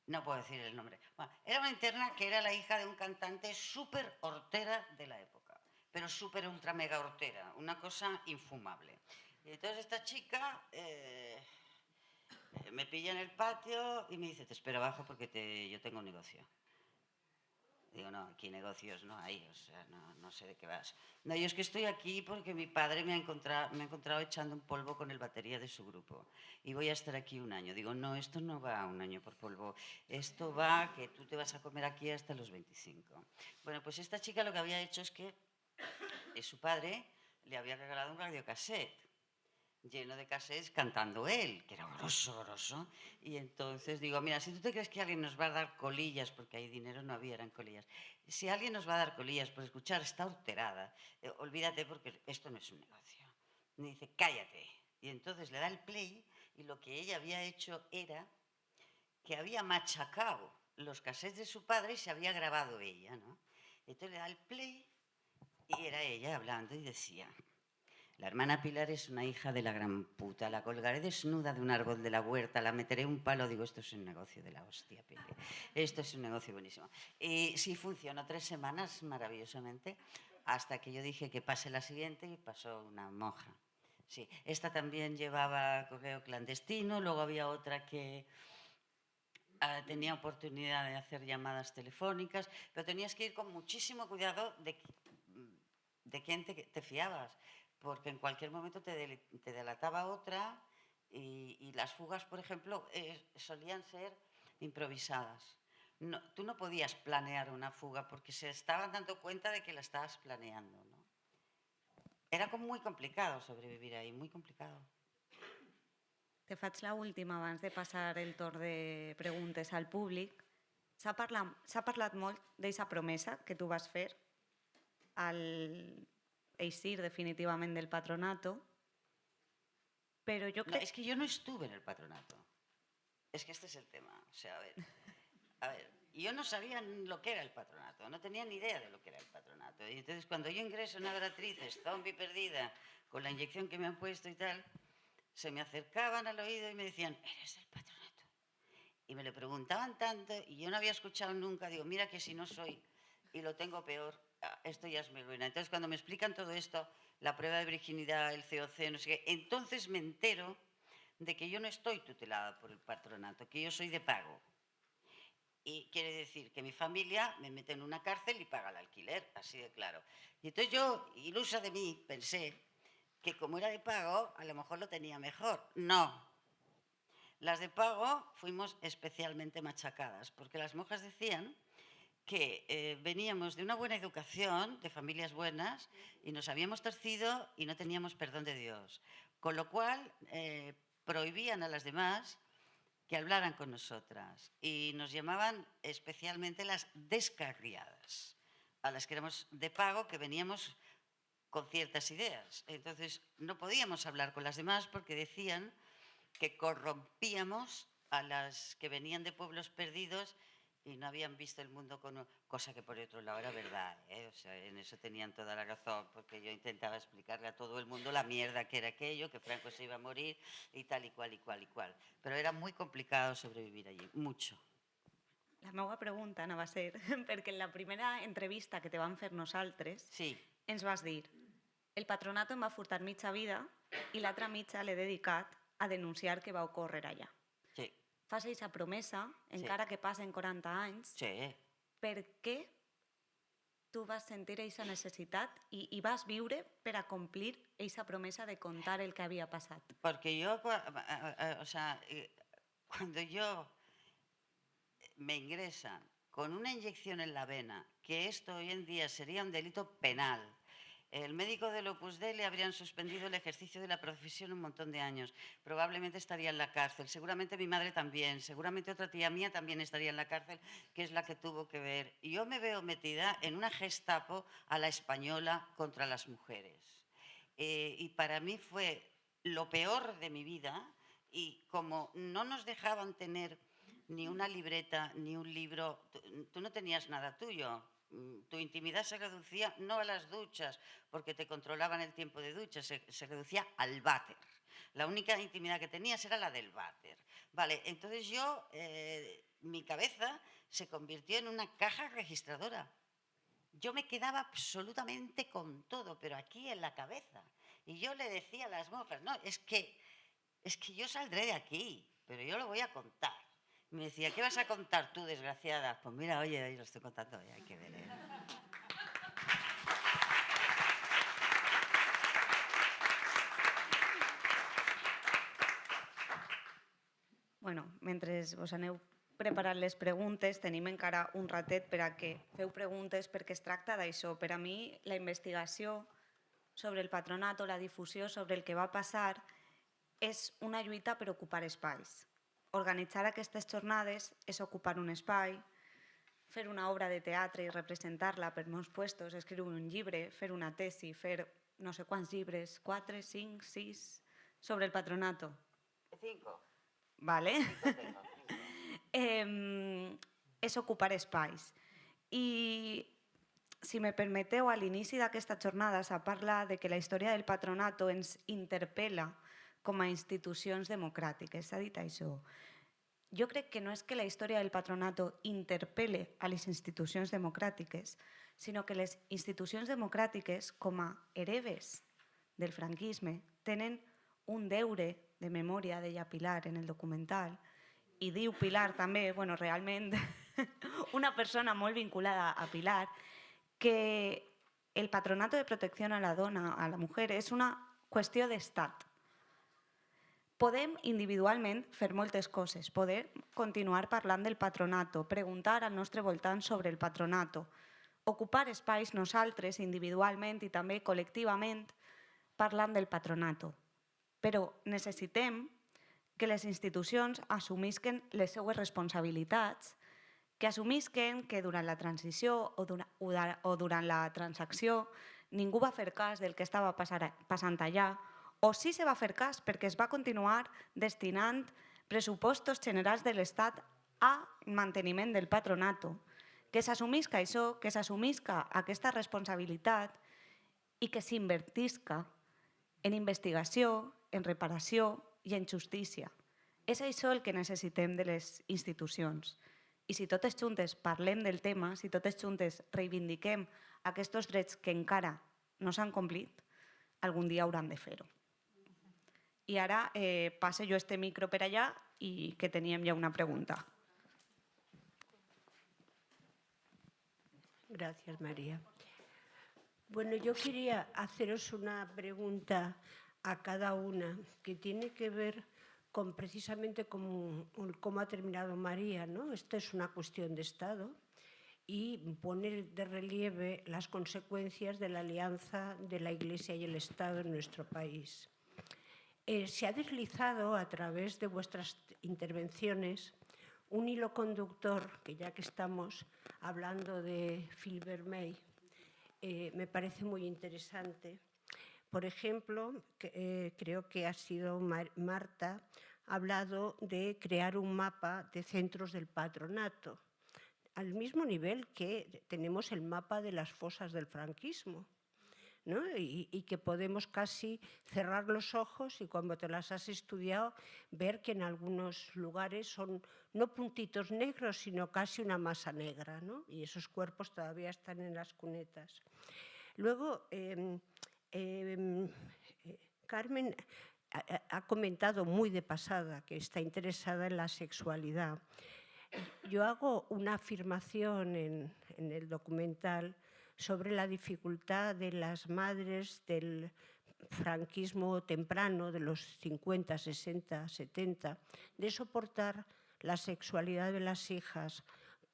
No puedo decir el nombre. Bueno, era una interna que era la hija de un cantante súper hortera de la época, pero súper ultra mega hortera, una cosa infumable. Y entonces esta chica me pilla en el patio y me dice, te espero abajo porque yo tengo un negocio. Digo, no, aquí negocios no hay, o sea, no sé de qué vas. No, yo es que estoy aquí porque mi padre me ha encontrado echando un polvo con el batería de su grupo y voy a estar aquí un año. Digo, no, esto no va un año por polvo, esto va que tú te vas a comer aquí hasta los 25. Bueno, pues esta chica lo que había hecho es que su padre le había regalado un radiocassette lleno de cassettes cantando él, que era grosso. Y entonces digo, mira, si tú te crees que alguien nos va a dar colillas, porque ahí dinero no había, eran colillas, si alguien nos va a dar colillas por escuchar esta horterada, olvídate porque esto no es un negocio. Me dice, cállate. Y entonces le da el play y lo que ella había hecho era que había machacado los cassettes de su padre y se había grabado ella, ¿no? Entonces le da el play y era ella hablando y decía... La hermana Pilar es una hija de la gran puta, la colgaré desnuda de un árbol de la huerta, la meteré un palo, digo, esto es un negocio de la hostia, Pepe. Esto es un negocio buenísimo. Y sí funcionó 3 semanas maravillosamente, hasta que yo dije que pase la siguiente y pasó una monja. Sí, esta también llevaba correo clandestino, luego había otra que tenía oportunidad de hacer llamadas telefónicas, pero tenías que ir con muchísimo cuidado de quién te fiabas, porque en cualquier momento te delataba otra y las fugas, por ejemplo, solían ser improvisadas. No, tú no podías planear una fuga porque se estaban dando cuenta de que la estabas planeando, ¿no? Era muy complicado sobrevivir ahí, muy complicado. Te faig l'última abans de passar el torn de preguntes al públic. S'ha parlat molt d'aquesta promesa que tu vas fer al eixir definitivament del patronato, però jo crec... No, es que yo no estuve en el patronato. Es que este es el tema. O sea, a ver, yo no sabía lo que era el patronato, no tenía ni idea de lo que era el patronato. Y entonces cuando yo ingreso en Adoratrices, zombie perdida, con la inyección que me han puesto y tal, se me acercaban al oído y me decían, eres del patronato. Y me lo preguntaban tanto y yo no había escuchado nunca, digo, mira que si no soy y lo tengo peor, esto ya es mi ruina. Entonces cuando me explican todo esto, la prueba de virginidad, el COC, no sé qué, entonces me entero de que yo no estoy tutelada por el patronato, que yo soy de pago. Y quiere decir que mi familia me mete en una cárcel y paga el alquiler, así de claro. Y entonces yo, ilusa de mí, pensé que como era de pago, a lo mejor lo tenía mejor. No. Las de pago fuimos especialmente machacadas, porque las monjas decían que veníamos de una buena educación, de familias buenas, y nos habíamos torcido y no teníamos perdón de Dios. Con lo cual, prohibían a las demás que hablaran con nosotras y nos llamaban especialmente las descarriadas, a las que éramos de pago, que veníamos con ciertas ideas. Entonces no podíamos hablar con las demás porque decían que corrompíamos a las que venían de pueblos perdidos y no habían visto el mundo con... Cosa que por otro lado era verdad, ¿eh? O sea, en eso tenían toda la razón, porque yo intentaba explicarle a todo el mundo la mierda que era aquello, que Franco se iba a morir y tal y cual y cual y cual. Pero era muy complicado sobrevivir allí, mucho. La meva pregunta anava a ser, perquè en la primera entrevista que te vam fer nosaltres, Sí. ens vas dir, el patronato em va furtar mitja vida i l'altra mitja l'he dedicat a denunciar què va ocórrer allà. Sí. Fas aquesta promesa, encara que passen 40 anys, Sí. per què tu vas sentir aquesta necessitat i vas viure per a complir aquesta promesa de contar el que havia passat? Porque yo, o sea, cuando yo me ingresan con una inyección en la vena, que esto hoy en día sería un delito penal, el médico del Opus Dei le habrían suspendido el ejercicio de la profesión un montón de años. Probablemente estaría en la cárcel. Seguramente mi madre también. Seguramente otra tía mía también estaría en la cárcel, que es la que tuvo que ver. Y yo me veo metida en una Gestapo a la española contra las mujeres. Y para mí fue lo peor de mi vida. Y como no nos dejaban tener ni una libreta, ni un libro, tú no tenías nada tuyo. Tu intimidad se reducía no a las duchas, porque te controlaban el tiempo de ducha, se reducía al váter. La única intimidad que tenías era la del váter. Vale, entonces yo, mi cabeza se convirtió en una caja registradora. Yo me quedaba absolutamente con todo, pero aquí en la cabeza. Y yo le decía a las monjas, no, es que yo saldré de aquí, pero yo lo voy a contar. Me decía, ¿qué vas a contar tú, desgraciada? Pues mira, oye, yo lo estoy contando, hay que ver. Bueno, mentre vos aneu preparant les preguntes, tenim encara un ratet per a que feu preguntes, perquè es tracta d'això. Per a mi, la investigació sobre el patronat o la difusió sobre el que va passar és una lluita per ocupar espais. Organitzar aquestes jornades és ocupar un espai, fer una obra de teatre i representar-la per molts puestos, escriure un llibre, fer una tesi, fer no sé quants llibres, 4, 5, 6, sobre el patronato. 5. Vale? 5. És ocupar espais. I, si me permeteu, a l'inici d'aquesta jornada s'ha parlat de que la història del patronato ens interpel·la com a institucions democràtiques. S'ha dit això. Jo crec que no és que la història del patronato interpel·le a les institucions democràtiques, sinó que les institucions democràtiques, com a hereves del franquisme, tenen un deure de memòria, deia Pilar en el documental, i diu Pilar també, bueno, realment una persona molt vinculada a Pilar, que el patronato de protecció a la dona, a la mujer, és una qüestió d'estat. Podem individualment fer moltes coses, poder continuar parlant del patronato, preguntar al nostre voltant sobre el patronato, ocupar espais nosaltres individualment i també col·lectivament parlant del patronato. Però necessitem que les institucions assumisquen les seues responsabilitats, que assumisquen que durant la transició o durant la transacció ningú va fer cas del que estava passant allà, o sí se va fer cas perquè es va continuar destinant pressupostos generals de l'Estat a manteniment del patronato, que s'assumisca això, que s'assumisca aquesta responsabilitat i que s'invertisca en investigació, en reparació i en justícia. És això el que necessitem de les institucions. I si totes juntes parlem del tema, si totes juntes reivindiquem aquests drets que encara no s'han complit, algun dia hauran de fer-ho. I ara passe jo este micro per allà i que teníem ja una pregunta. Gracias, María. Bueno, yo quería haceros una pregunta a cada una que tiene que ver con precisamente cómo ha terminado María, ¿no? Esto es una cuestión de Estado y poner de relieve las consecuencias de la alianza de la Iglesia y el Estado en nuestro país. Se ha deslizado a través de vuestras intervenciones un hilo conductor, que ya que estamos hablando de Philbert May, me parece muy interesante. Por ejemplo, creo que ha sido Marta, ha hablado de crear un mapa de centros del patronato, al mismo nivel que tenemos el mapa de las fosas del franquismo, ¿no? Y que podemos casi cerrar los ojos y cuando te las has estudiado ver que en algunos lugares son no puntitos negros, sino casi una masa negra, ¿no? Y esos cuerpos todavía están en las cunetas. Luego, Carmen ha comentado muy de pasada que está interesada en la sexualidad. Yo hago una afirmación en el documental sobre la dificultad de las madres del franquismo temprano, de los 50, 60, 70, de soportar la sexualidad de las hijas,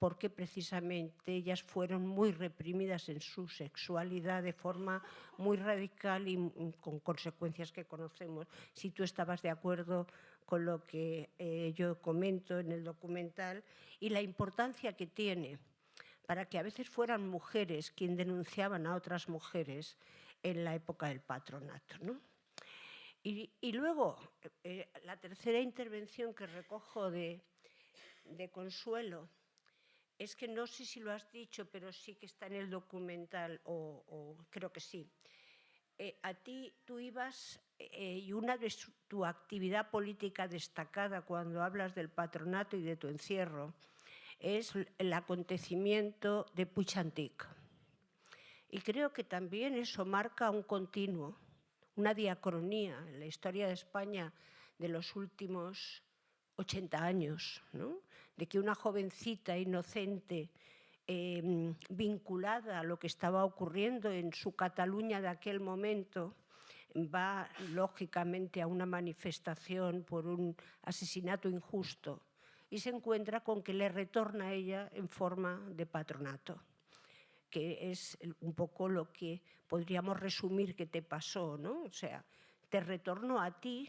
porque precisamente ellas fueron muy reprimidas en su sexualidad de forma muy radical y con consecuencias que conocemos. Si tú estabas de acuerdo con lo que yo comento en el documental y la importancia que tiene para que a veces fueran mujeres quien denunciaban a otras mujeres en la época del patronato, ¿no? Y luego, la tercera intervención que recojo de Consuelo es que no sé si lo has dicho, pero sí que está en el documental, o creo que sí. A ti, tú ibas, y una de tu actividad política destacada cuando hablas del patronato y de tu encierro es el acontecimiento de Puig-Antich. Y creo que también eso marca un continuo, una diacronía en la historia de España de los últimos 80 años, ¿no? De que una jovencita inocente vinculada a lo que estaba ocurriendo en su Cataluña de aquel momento va lógicamente a una manifestación por un asesinato injusto y se encuentra con que le retorna a ella en forma de patronato, que es un poco lo que podríamos resumir que te pasó, ¿no? O sea, te retornó a ti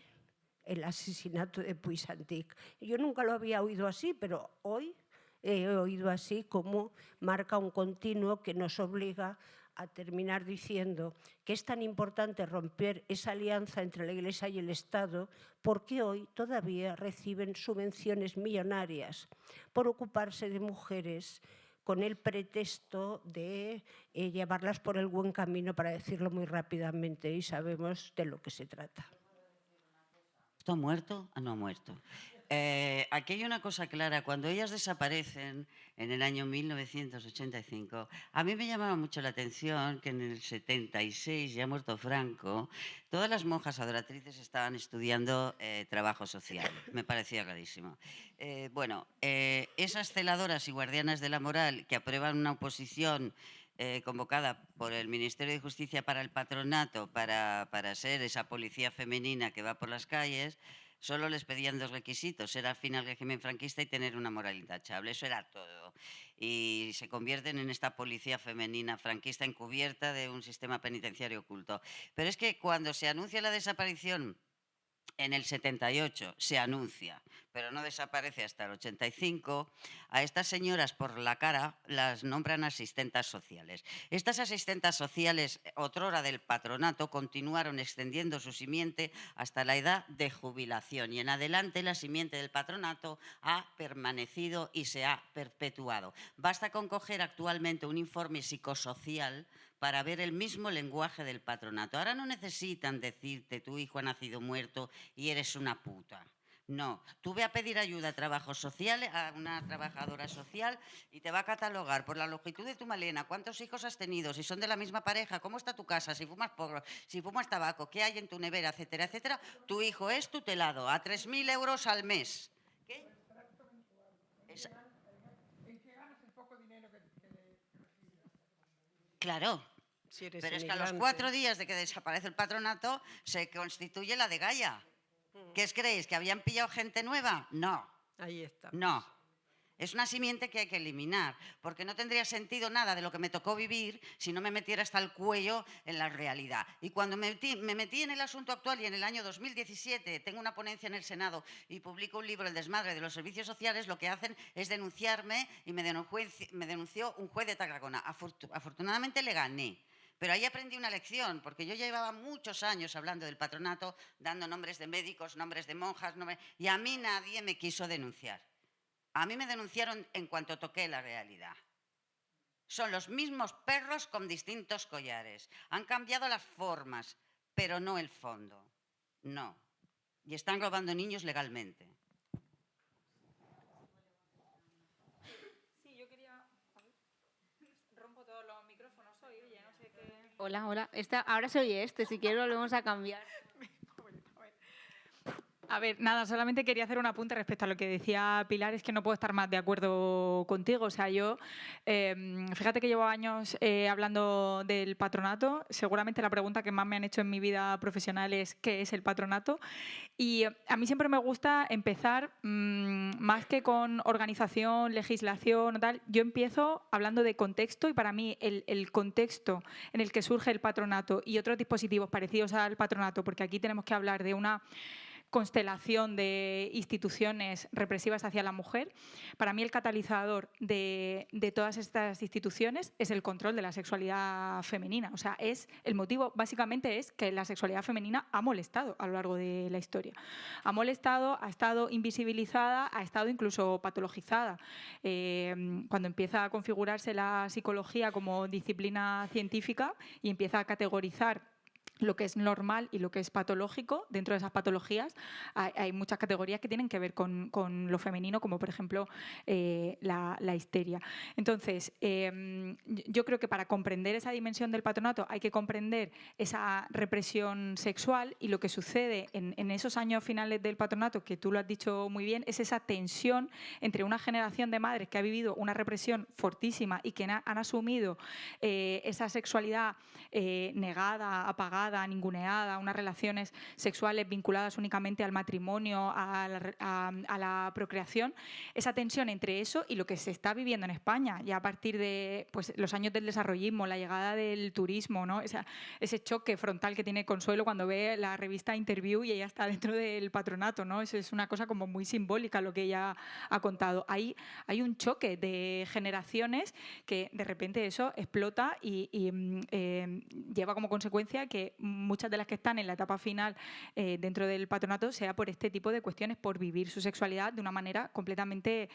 el asesinato de Puig-Antich. Yo nunca lo había oído así, pero hoy he oído así, como marca un continuo que nos obliga a terminar diciendo que es tan importante romper esa alianza entre la Iglesia y el Estado porque hoy todavía reciben subvenciones millonarias por ocuparse de mujeres con el pretexto de llevarlas por el buen camino, para decirlo muy rápidamente, y sabemos de lo que se trata. ¿Esto ha muerto? Ah, no ha muerto. Aquí hay una cosa clara. Cuando ellas desaparecen en el año 1985, a mí me llamaba mucho la atención que en el 76, ya muerto Franco, todas las monjas adoratrices estaban estudiando trabajo social. Me parecía clarísimo. Esas celadoras y guardianas de la moral que aprueban una oposición convocada por el Ministerio de Justicia para el patronato para ser esa policía femenina que va por las calles, solo les pedían dos requisitos: ser afín al régimen franquista y tener una moral intachable. Eso era todo. Y se convierten en esta policía femenina franquista encubierta de un sistema penitenciario oculto. Pero es que cuando se anuncia la desaparición en el 78, se anuncia, pero no desaparece hasta el 85, a estas señoras por la cara las nombran asistentas sociales. Estas asistentas sociales, otrora del patronato, continuaron extendiendo su simiente hasta la edad de jubilación y en adelante la simiente del patronato ha permanecido y se ha perpetuado. Basta con coger actualmente un informe psicosocial para ver el mismo lenguaje del patronato. Ahora no necesitan decirte tu hijo ha nacido muerto y eres una puta. No, tú ve a pedir ayuda a trabajo social, a una trabajadora social, y te va a catalogar por la longitud de tu melena, cuántos hijos has tenido, si son de la misma pareja, cómo está tu casa, si fumas porro, si fumas tabaco, qué hay en tu nevera, etcétera, etcétera. Tu hijo es tutelado a 3.000 euros al mes. ¿Qué? Claro, pero es que a los 4 días de que desaparece el patronato se constituye la de Gaia. ¿Qué os creéis? ¿Que habían pillado gente nueva? No. Ahí está. No. Es una simiente que hay que eliminar, porque no tendría sentido nada de lo que me tocó vivir si no me metiera hasta el cuello en la realidad. Y cuando me metí en el asunto actual y en el año 2017 tengo una ponencia en el Senado y publico un libro, El desmadre de los servicios sociales, lo que hacen es denunciarme y me denunció un juez de Tarragona. Afortunadamente le gané. Pero ahí aprendí una lección, porque yo llevaba muchos años hablando del patronato, dando nombres de médicos, nombres de monjas, y a mí nadie me quiso denunciar. A mí me denunciaron en cuanto toqué la realidad. Son los mismos perros con distintos collares. Han cambiado las formas, pero no el fondo. No. Y están robando niños legalmente. Sí, yo quería... Rompo todos los micrófonos hoy, oye, no sé qué... Hola, hola. Ahora se oye si quieres volvemos a cambiar. A ver, nada, solamente quería hacer un apunte respecto a lo que decía Pilar, es que no puedo estar más de acuerdo contigo. O sea, yo, fíjate que llevo años hablando del patronato. Seguramente la pregunta que más me han hecho en mi vida profesional es ¿qué es el patronato? Y a mí siempre me gusta empezar, más que con organización, legislación o tal, yo empiezo hablando de contexto y para mí el contexto en el que surge el patronato y otros dispositivos parecidos al patronato, porque aquí tenemos que hablar de una constelación de instituciones represivas hacia la mujer. Para mí el catalizador de todas estas instituciones es el control de la sexualidad femenina. O sea, el motivo básicamente es que la sexualidad femenina ha molestado a lo largo de la historia. Ha molestado, ha estado invisibilizada, ha estado incluso patologizada. Cuando empieza a configurarse la psicología como disciplina científica y empieza a categorizar lo que es normal y lo que es patológico, dentro de esas patologías hay muchas categorías que tienen que ver con lo femenino, como por ejemplo la histeria. Entonces, yo creo que para comprender esa dimensión del patronato hay que comprender esa represión sexual y lo que sucede en esos años finales del patronato, que tú lo has dicho muy bien, es esa tensión entre una generación de madres que ha vivido una represión fortísima y que han asumido esa sexualidad negada, apagada, ninguneada, unas relaciones sexuales vinculadas únicamente al matrimonio, a la procreación, esa tensión entre eso y lo que se está viviendo en España, ya a partir de pues, los años del desarrollismo, la llegada del turismo, ¿no? Ese choque frontal que tiene Consuelo cuando ve la revista Interview y ella está dentro del patronato, ¿no? Eso es una cosa como muy simbólica lo que ella ha contado. Hay un choque de generaciones que de repente eso explota y lleva como consecuencia que muchas de las que están en la etapa final dentro del patronato sea por este tipo de cuestiones, por vivir su sexualidad de una manera completamente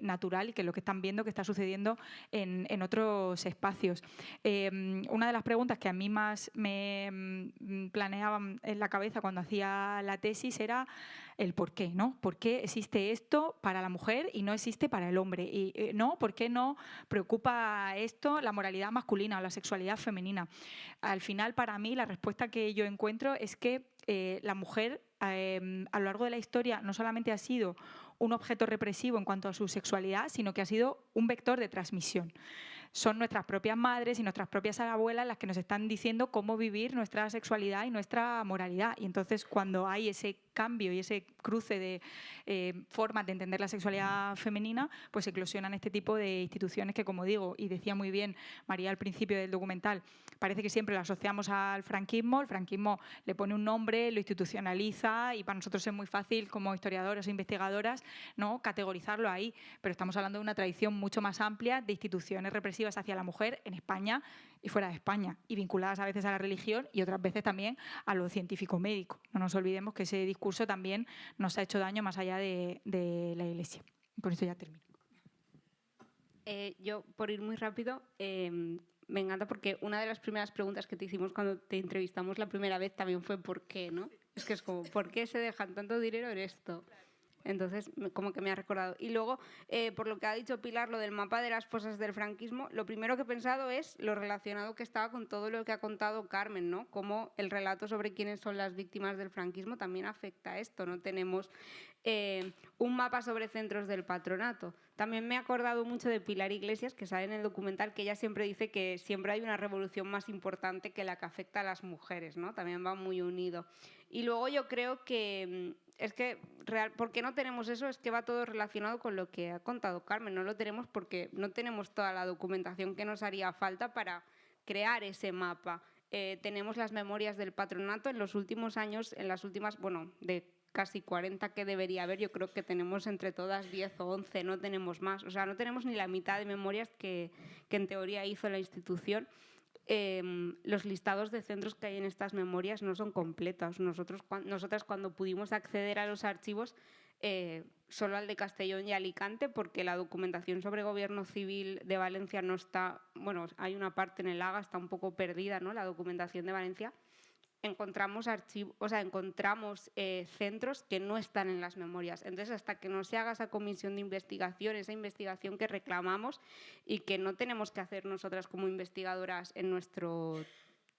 natural y que es lo que están viendo que está sucediendo en otros espacios. Una de las preguntas que a mí más me planeaban en la cabeza cuando hacía la tesis era el por qué, ¿no? ¿Por qué existe esto para la mujer y no existe para el hombre? Y no, ¿por qué no preocupa esto la moralidad masculina o la sexualidad femenina? Al final, para mí, la respuesta que yo encuentro es que la mujer a lo largo de la historia no solamente ha sido un objeto represivo en cuanto a su sexualidad, sino que ha sido un vector de transmisión. Son nuestras propias madres y nuestras propias abuelas las que nos están diciendo cómo vivir nuestra sexualidad y nuestra moralidad. Y entonces, cuando hay ese cambio y ese cruce de formas de entender la sexualidad femenina, pues eclosionan este tipo de instituciones que, como digo, y decía muy bien María al principio del documental, parece que siempre lo asociamos al franquismo. El franquismo le pone un nombre, lo institucionaliza y para nosotros es muy fácil como historiadoras o investigadoras, ¿no?, categorizarlo ahí, pero estamos hablando de una tradición mucho más amplia de instituciones represivas hacia la mujer en España y fuera de España, y vinculadas a veces a la religión y otras veces también a lo científico-médico. No nos olvidemos que ese discurso también nos ha hecho daño más allá de la Iglesia. Con esto ya termino. Yo, por ir muy rápido, me encanta porque una de las primeras preguntas que te hicimos cuando te entrevistamos la primera vez también fue ¿por qué?, ¿no? Es que es como, ¿por qué se dejan tanto dinero en esto? Entonces, como que me ha recordado. Y luego, por lo que ha dicho Pilar, lo del mapa de las fosas del franquismo, lo primero que he pensado es lo relacionado que estaba con todo lo que ha contado Carmen, ¿no? Cómo el relato sobre quiénes son las víctimas del franquismo también afecta a esto. No tenemos un mapa sobre centros del patronato. También me he acordado mucho de Pilar Iglesias, que sale en el documental, que ella siempre dice que siempre hay una revolución más importante que la que afecta a las mujeres, ¿no? También va muy unido. Y luego yo creo que es que, ¿por qué no tenemos eso? Es que va todo relacionado con lo que ha contado Carmen. No lo tenemos porque no tenemos toda la documentación que nos haría falta para crear ese mapa. Tenemos las memorias del patronato en los últimos años, en las últimas, bueno, de casi 40 que debería haber, yo creo que tenemos entre todas 10 o 11, no tenemos más. O sea, no tenemos ni la mitad de memorias que en teoría hizo la institución. Los listados de centros que hay en estas memorias no son completos. Nosotras cuando pudimos acceder a los archivos, solo al de Castellón y Alicante, porque la documentación sobre gobierno civil de Valencia no está, bueno, hay una parte en el AGA, está un poco perdida, ¿no?, la documentación de Valencia. Encontramos centros que no están en las memorias. Entonces, hasta que no se haga esa comisión de investigación, esa investigación que reclamamos y que no tenemos que hacer nosotras como investigadoras en nuestro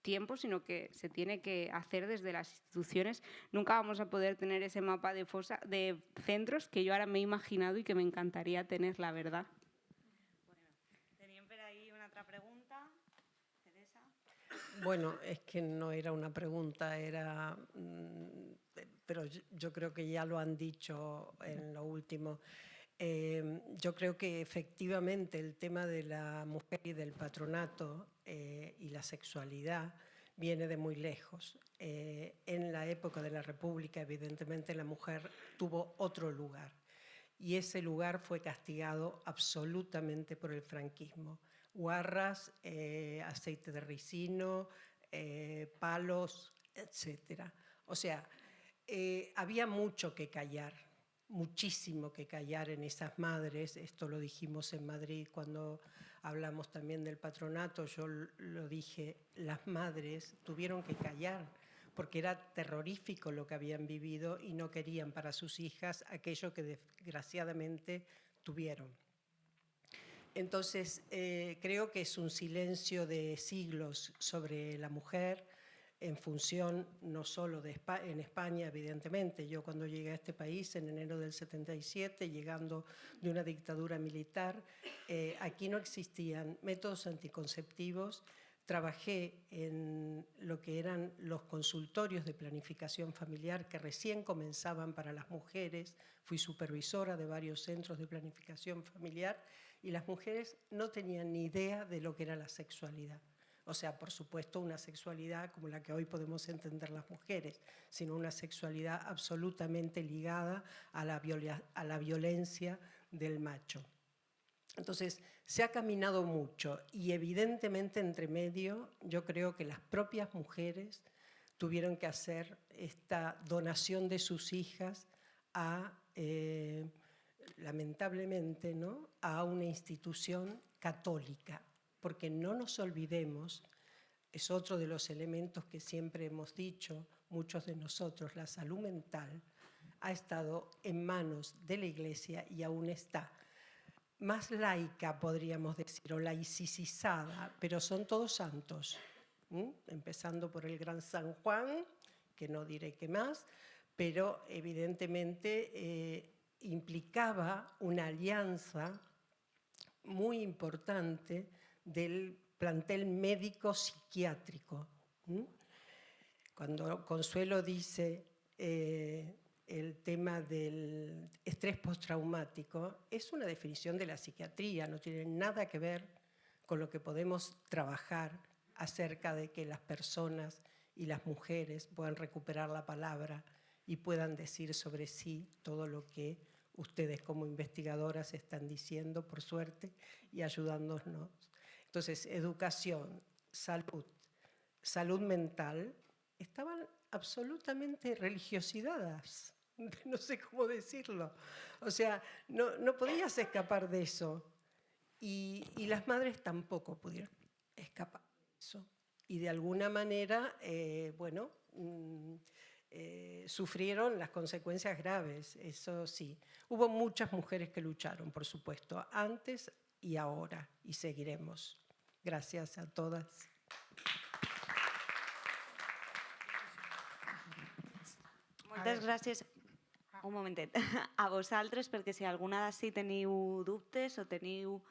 tiempo, sino que se tiene que hacer desde las instituciones. Nunca vamos a poder tener ese mapa de centros que yo ahora me he imaginado y que me encantaría tener, la verdad. Teníem per ahí una altra pregunta. Teresa. Bueno, es que no era una pregunta, era, pero yo creo que ya lo han dicho en lo último. Yo creo que efectivamente el tema de la mujer y del patronato y la sexualidad viene de muy lejos. En la época de la República, evidentemente, la mujer tuvo otro lugar y ese lugar fue castigado absolutamente por el franquismo. Guarras, aceite de ricino, palos, etc. O sea, había mucho que callar, muchísimo que callar en esas madres. Esto lo dijimos en Madrid cuando hablamos también del patronato. Yo lo dije, las madres tuvieron que callar porque era terrorífico lo que habían vivido y no querían para sus hijas aquello que desgraciadamente tuvieron. Entonces, creo que es un silencio de siglos sobre la mujer en función no solo en España, evidentemente. Yo cuando llegué a este país en enero del 77, llegando de una dictadura militar, aquí no existían métodos anticonceptivos. Trabajé en lo que eran los consultorios de planificación familiar que recién comenzaban para las mujeres. Fui supervisora de varios centros de planificación familiar y las mujeres no tenían ni idea de lo que era la sexualidad. O sea, por supuesto, una sexualidad como la que hoy podemos entender las mujeres, sino una sexualidad absolutamente ligada a la violencia del macho. Entonces, se ha caminado mucho y evidentemente entre medio yo creo que las propias mujeres tuvieron que hacer esta donación de sus hijas a, lamentablemente, ¿no?, a una institución católica. Porque no nos olvidemos, es otro de los elementos que siempre hemos dicho, muchos de nosotros, la salud mental ha estado en manos de la Iglesia y aún está. Más laica, podríamos decir, o laicizada, pero son todos santos, empezando por el gran San Juan, que no diré qué más, pero evidentemente implicaba una alianza muy importante del plantel médico psiquiátrico. Cuando Consuelo dice el tema del estrés postraumático, es una definición de la psiquiatría, no tiene nada que ver con lo que podemos trabajar acerca de que las personas y las mujeres puedan recuperar la palabra y puedan decir sobre sí todo lo que ustedes como investigadoras están diciendo, por suerte, y ayudándonos. Entonces, educación, salud, salud mental, estaban absolutamente religiosidadas. No sé cómo decirlo. O sea, no podías escapar de eso. Y las madres tampoco pudieron escapar de eso. Y de alguna manera, bueno, sufrieron las consecuencias graves, eso sí. Hubo muchas mujeres que lucharon, por supuesto, antes y ahora, y seguiremos. Gracias a todas. Moltes gràcies. Un momentet. A vosaltres, perquè si alguna d'ací teniu dubtes o teniu...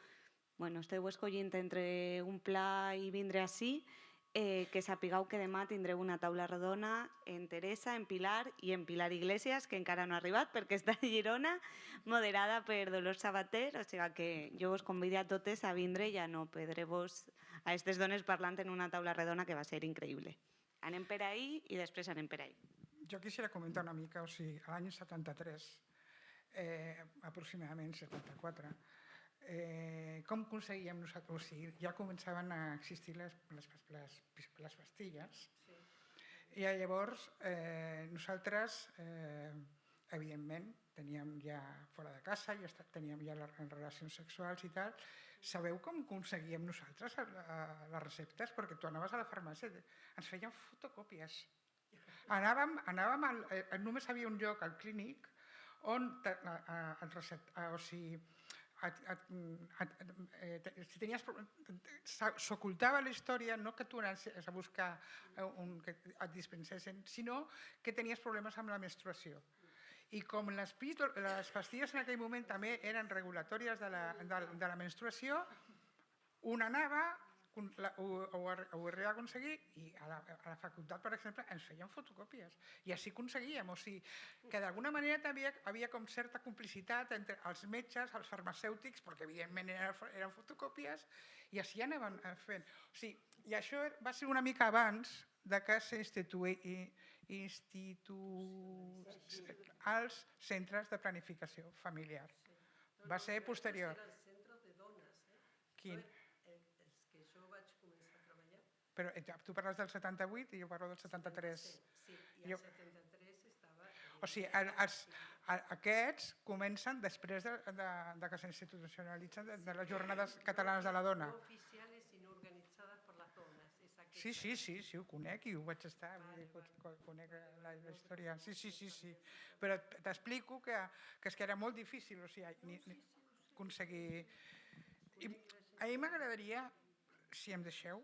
Bueno, esteu escollint entre un pla i vindre ací, que sapigueu que demà tindreu una taula rodona en Teresa, en Pilar i en Pilar Iglesias, que encara no ha arribat perquè està a Girona, moderada per Dolors Sabater, o sigui que jo us convido a totes a vindre i a no perdre-vos a aquestes dones parlant en una taula redona que va ser increïble. Anem per ahí i després anem per ahí. Jo quisiera comentar una mica, o sigui, a l'any 73, aproximadament 74, com aconseguíem nosaltres, o sigui, ja començaven a existir les pastilles, i llavors nosaltres, evidentment, teníem ja fora de casa, ja teníem ja les relacions sexuals i tal. Sabeu com aconseguíem nosaltres les receptes? Perquè tu anaves a la farmàcia, ens feien fotocòpies. Només hi havia un lloc al clínic on s'ocultava la història, no que tu anessis a buscar que et dispensessin, sinó que tenies problemes amb la menstruació. I com les pastilles en aquell moment també eren regulatòries de la menstruació, una anava, ho arribava a aconseguir, i a la facultat, per exemple, ens feien fotocòpies. I així aconseguíem. O sigui, que d'alguna manera també havia com certa complicitat entre els metges, els farmacèutics, perquè evidentment eren fotocòpies, i així anaven fent. O sigui, i això va ser una mica abans de que s'instituïssin els centres de planificació familiar. Va ser posterior. Els centres de dones, Quin? Els que jo vaig començar a treballar. Però tu parles del 78 i jo parlo del 73. Sí, i el 73 estava... O sigui, aquests comencen després de que s'institucionalitzen de les Jornades Catalanes de la Dona. No oficiales, sinó organitzades per les dones. Sí, ho conec i ho vaig estar, conec la història. Sí. Però t'explico que és que era molt difícil, o sigui, aconseguir... A mi m'agradaria, si em deixeu,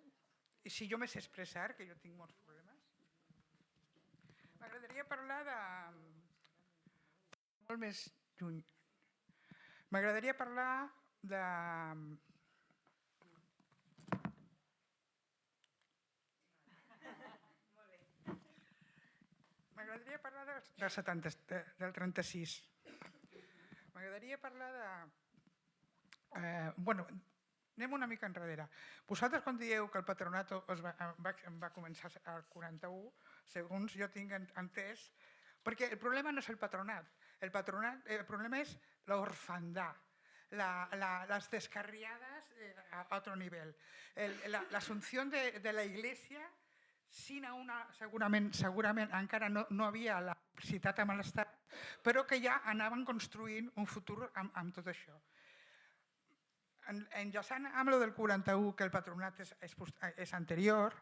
i si jo me sé expressar, que jo tinc molts problemes, m'agradaria parlar de... molt més lluny. M'agradaria parlar de... M'agradaria parlar del 36. M'agradaria parlar de... Bueno, anem una mica enrere. Vosaltres quan dieu que el patronato va començar al 41, segons jo tinc entès, perquè el problema no és el patronat, el problema és l'orfandad, las descarriadas a otro nivel, la asunción de la Iglesia sin segurament encara no havia la complicitat amb l'Estat, però que ja anaven construint un futur amb tot això. Enllaçant amb lo del 41, que el patronat es anterior,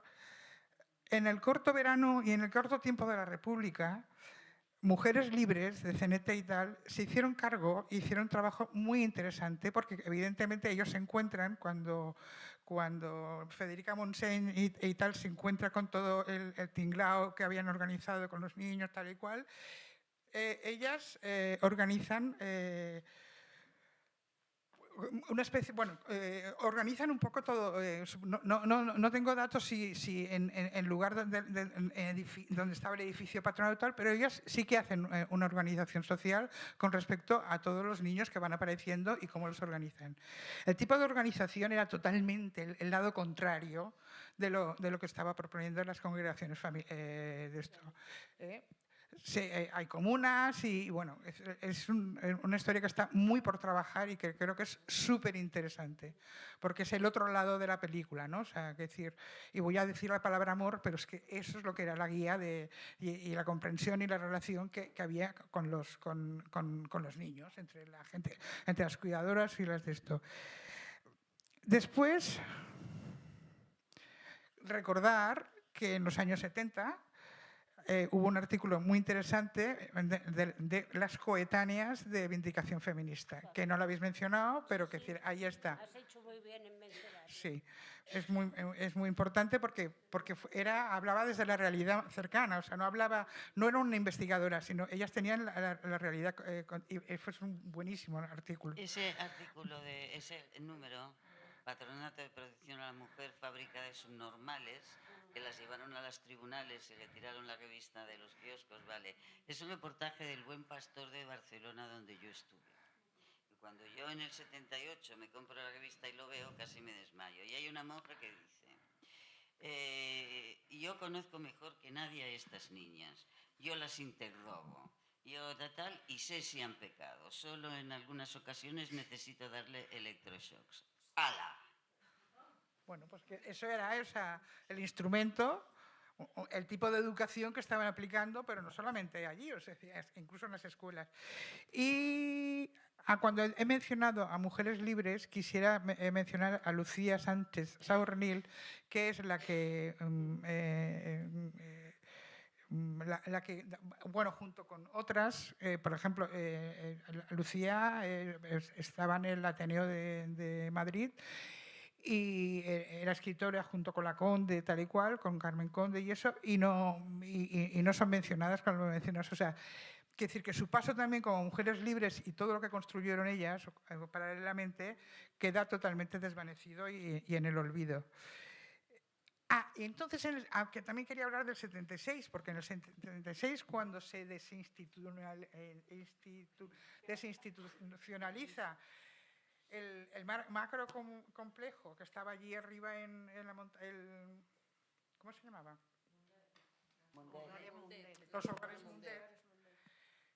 en el corto verano y en el corto tiempo de la República, mujeres libres de CNT y tal se hicieron cargo y hicieron un trabajo muy interesante, porque evidentemente ellos se encuentran cuando Federica Montseny y tal se encuentra con todo el tinglao que habían organizado con los niños, tal y cual, ellas organizan una especie, organizan un poco todo. No tengo datos si en lugar donde estaba el edificio patronal tal, pero ellas sí que hacen una organización social con respecto a todos los niños que van apareciendo y cómo los organizan. El tipo de organización era totalmente el lado contrario de lo que estaba proponiendo las congregaciones de esto. Sí, hay comunas y bueno, es una historia que está muy por trabajar y que creo que es súper interesante, porque es el otro lado de la película, ¿no? O sea, que decir, y voy a decir la palabra amor, pero es que eso es lo que era la guía y la comprensión y la relación que había con los niños, entre la gente, entre las cuidadoras y las de esto. Después, recordar que en los años 70 hubo un artículo muy interesante de las coetáneas de Vindicación Feminista, que no lo habéis mencionado, pero que ahí está. Has hecho muy bien en mencionar. Sí, es muy importante porque hablaba desde la realidad cercana, o sea, no era una investigadora, sino ellas tenían la realidad, y fue un buenísimo artículo. Ese artículo, ese número, Patronato de Protección a la Mujer, fábrica de subnormales, que las llevaron a los tribunales y retiraron la revista de los kioscos, vale. Es un reportaje del Buen Pastor de Barcelona, donde yo estuve. Y cuando yo en el 78 me compro la revista y lo veo, casi me desmayo. Y hay una monja que dice, yo conozco mejor que nadie a estas niñas, yo las interrogo, yo tal, y sé si han pecado. Solo en algunas ocasiones necesito darle electroshocks. ¡Hala! Bueno, pues que eso era el instrumento, el tipo de educación que estaban aplicando, pero no solamente allí, o sea, incluso en las escuelas. Y cuando he mencionado a mujeres libres, quisiera mencionar a Lucía Sánchez Saornil, que es la que la que, bueno, junto con otras, por ejemplo, Lucía estaba en el Ateneo de Madrid y era escritora junto con la Conde, tal y cual, con Carmen Conde y eso, y no son mencionadas cuando lo mencionas. O sea, quiero decir que su paso también como mujeres libres y todo lo que construyeron ellas paralelamente queda totalmente desvanecido y en el olvido. Y entonces, aunque también quería hablar del 76, porque en el 76, cuando se desinstitucionaliza el macro complejo que estaba allí arriba en la montaña, ¿cómo se llamaba? Los hogares Mundet.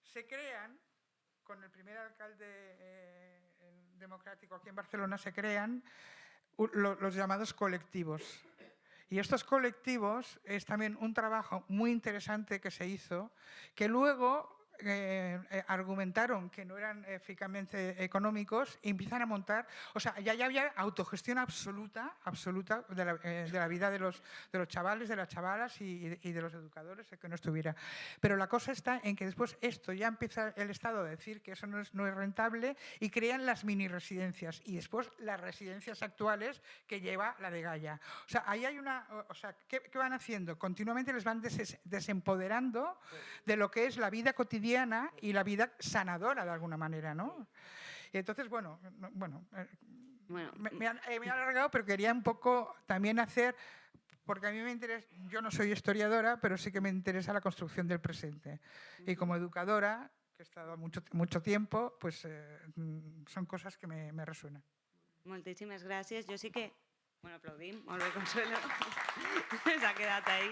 Se crean, con el primer alcalde democrático aquí en Barcelona, se crean los llamados colectivos. Y estos colectivos es también un trabajo muy interesante que se hizo, que luego argumentaron que no eran eficazmente económicos y empiezan a montar, o sea, ya había autogestión absoluta de la vida de los chavales, de las chavalas y de los educadores, que no estuviera. Pero la cosa está en que después esto ya empieza el Estado a decir que eso no es rentable y crean las mini residencias y después las residencias actuales que lleva la de Gaia. O sea, ahí hay una, o sea, ¿qué van haciendo? Continuamente les van desempoderando de lo que es la vida cotidiana y la vida sanadora de alguna manera, ¿no? Y entonces, bueno, me he alargado, pero quería un poco también hacer, porque a mí me interesa, yo no soy historiadora, pero sí que me interesa la construcción del presente. Y como educadora, que he estado mucho tiempo, pues son cosas que me resuenan. Moltíssimes gràcies. Jo sí que... Bueno, aplaudim. Molt bé, Consuelo. S'ha quedat ahí.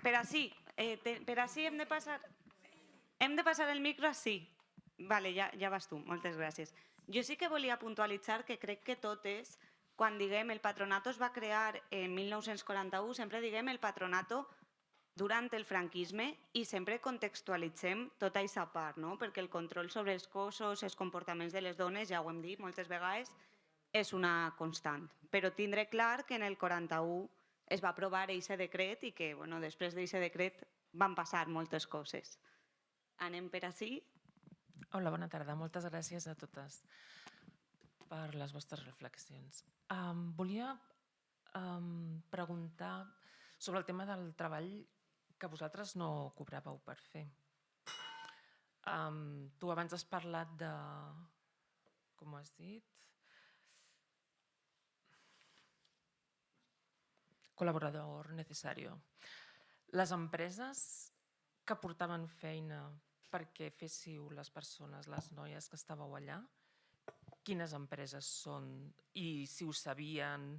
Per així hem de passar... Hem de passar el micro així. Vale, ja vas tu. Moltes gràcies. Jo sí que volia puntualitzar que crec que totes, quan diguem el patronato es va crear en 1941, sempre diguem el patronato durant el franquisme i sempre contextualitzem tota aquesta part, no? Perquè el control sobre els cossos, els comportaments de les dones, ja ho hem dit moltes vegades, és una constant. Però tindré clar que en el 41 es va aprovar aquest decret i que després d'aquest decret van passar moltes coses. Anem per ací. Hola, bona tarda. Moltes gràcies a totes per les vostres reflexions. Volia preguntar sobre el tema del treball que vosaltres no cobràveu per fer. Tu abans has parlat de... Com ho has dit? Col·laborador necessario. Les empreses que portaven feina perquè féssiu les persones, les noies que estàveu allà, quines empreses són? I si ho sabien...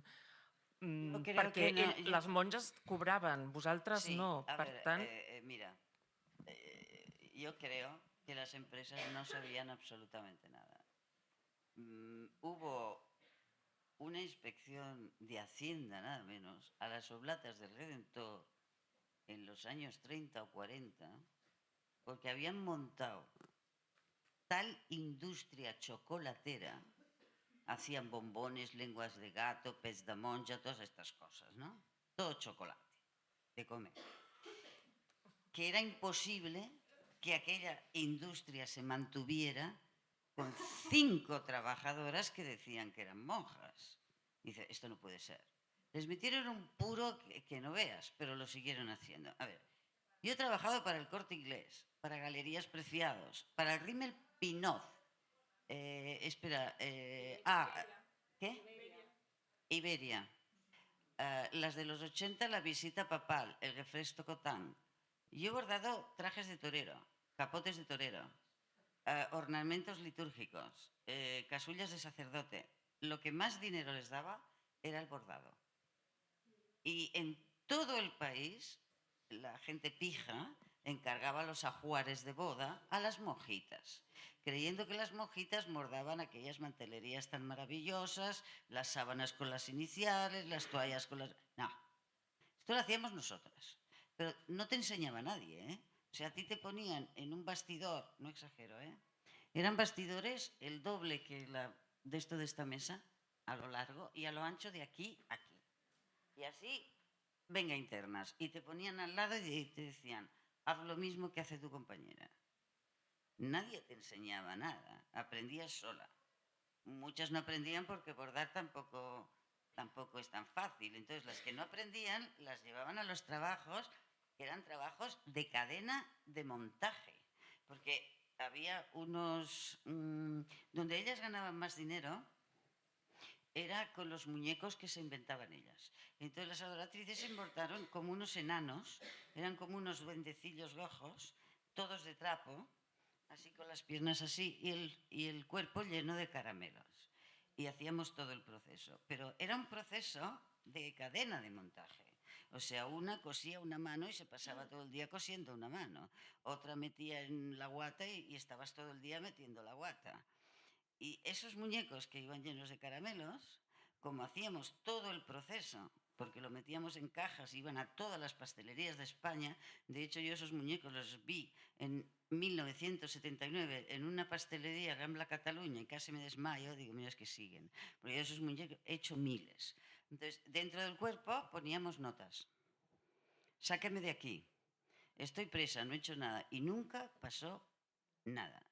Perquè les monges cobraven, vosaltres no. Per tant... Mira, yo creo que las empresas no sabían absolutamente nada. Hubo una inspección de Hacienda, nada menos, a las Oblatas del Redentor en los años 30 o 40, porque habían montado tal industria chocolatera, hacían bombones, lenguas de gato, pez de monja, todas estas cosas, ¿no? Todo chocolate de comer. Que era imposible que aquella industria se mantuviera con 5 trabajadoras que decían que eran monjas. Dice, esto no puede ser. Les metieron un puro que no veas, pero lo siguieron haciendo. A ver, yo he trabajado para el Corte Inglés, para Galerías Preciados, para el Rimmel Pinot. ¿qué? Iberia. Las de los 80, la visita papal, el refresco Cotán. Yo he bordado trajes de torero, capotes de torero, ornamentos litúrgicos, casullas de sacerdote. Lo que más dinero les daba era el bordado. Y en todo el país, la gente pija encargaba los ajuares de boda a las monjitas, creyendo que las monjitas bordaban aquellas mantelerías tan maravillosas, las sábanas con las iniciales, las toallas con las... No, esto lo hacíamos nosotras, pero no te enseñaba nadie, ¿eh? O sea, a ti te ponían en un bastidor, no exagero, ¿eh? Eran bastidores el doble que de esta mesa, a lo largo y a lo ancho de aquí a aquí. Y así venga, internas. Y te ponían al lado y te decían, haz lo mismo que hace tu compañera. Nadie te enseñaba nada, aprendías sola. Muchas no aprendían porque bordar tampoco es tan fácil. Entonces, las que no aprendían las llevaban a los trabajos, que eran trabajos de cadena de montaje. Porque había unos... donde ellas ganaban más dinero era con los muñecos que se inventaban ellas. Entonces las adoratrices se importaron como unos enanos, eran como unos duendecillos rojos, todos de trapo, así con las piernas así y el cuerpo lleno de caramelos. Y hacíamos todo el proceso. Pero era un proceso de cadena de montaje. O sea, una cosía una mano y se pasaba todo el día cosiendo una mano. Otra metía en la guata y estabas todo el día metiendo la guata. Y esos muñecos que iban llenos de caramelos, como hacíamos todo el proceso, porque lo metíamos en cajas, iban a todas las pastelerías de España. De hecho, yo esos muñecos los vi en 1979 en una pastelería Rambla Cataluña y casi me desmayo. Digo, mira, es que siguen. Porque yo esos muñecos he hecho miles. Entonces, dentro del cuerpo poníamos notas. Sáqueme de aquí. Estoy presa, no he hecho nada. Y nunca pasó nada.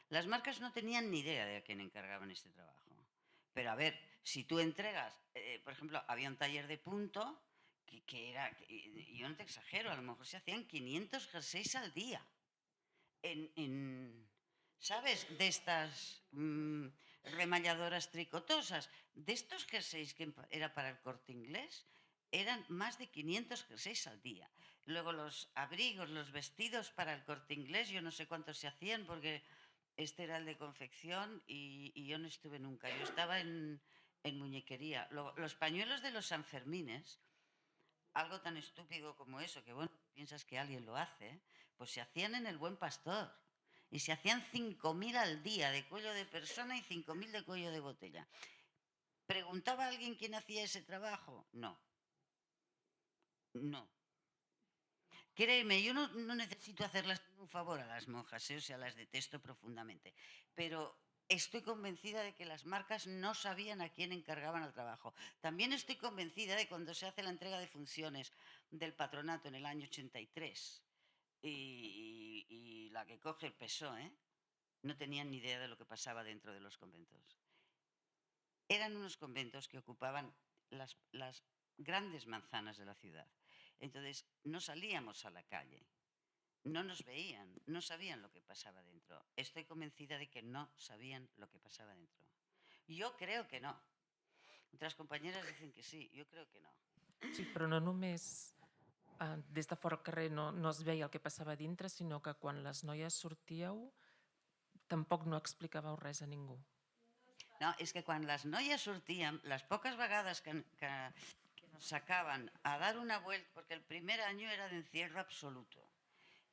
Las marcas no tenían ni idea de a quién encargaban este trabajo. Pero a ver, si tú entregas, por ejemplo, había un taller de punto que era, yo no te exagero, a lo mejor se hacían 500 jerseys al día. ¿Sabes? De estas remalladoras tricotosas, de estos jerseys que era para el Corte Inglés, eran más de 500 jerseys al día. Luego los abrigos, los vestidos para el Corte Inglés, yo no sé cuántos se hacían porque este era el de confección y yo no estuve nunca. Yo estaba en muñequería. Los pañuelos de los Sanfermines, algo tan estúpido como eso, que bueno, piensas que alguien lo hace, pues se hacían en el Buen Pastor. Y se hacían 5.000 al día de cuello de persona y 5.000 de cuello de botella. ¿Preguntaba a alguien quién hacía ese trabajo? No. No. Créeme, yo no necesito hacerles un favor a las monjas, o sea, las detesto profundamente. Pero estoy convencida de que las marcas no sabían a quién encargaban el trabajo. También estoy convencida de cuando se hace la entrega de funciones del patronato en el año 83 y la que coge el PSOE, no tenían ni idea de lo que pasaba dentro de los conventos. Eran unos conventos que ocupaban las grandes manzanas de la ciudad. Entonces, no salíamos a la calle, no nos veían, no sabían lo que pasaba dentro. Estoy convencida de que no sabían lo que pasaba dentro. Yo creo que no. Otras compañeras dicen que sí, yo creo que no. Sí, però no només des de fora al carrer no es veia el que passava a dintre, sinó que quan les noies sortíeu tampoc no explicàveu res a ningú. No, és que quan les noies sortíem, les poques vegades que nos sacaban a dar una vuelta, porque el primer año era de encierro absoluto.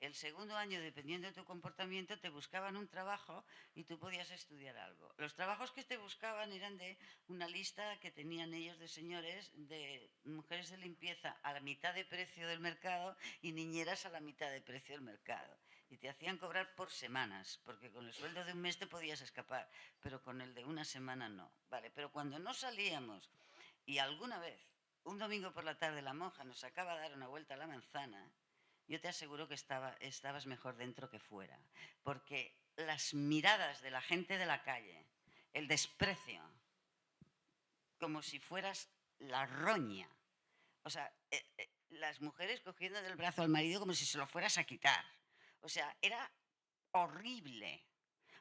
El segundo año, dependiendo de tu comportamiento, te buscaban un trabajo y tú podías estudiar algo. Los trabajos que te buscaban eran de una lista que tenían ellos de señores, de mujeres de limpieza a la mitad de precio del mercado y niñeras a la mitad de precio del mercado. Y te hacían cobrar por semanas, porque con el sueldo de un mes te podías escapar, pero con el de una semana no. Vale, pero cuando no salíamos y alguna vez, un domingo por la tarde, la monja nos sacaba a dar una vuelta a la manzana, yo te aseguro que estabas mejor dentro que fuera, porque las miradas de la gente de la calle, el desprecio, como si fueras la roña, o sea, las mujeres cogiendo del brazo al marido como si se lo fueras a quitar, o sea, era horrible.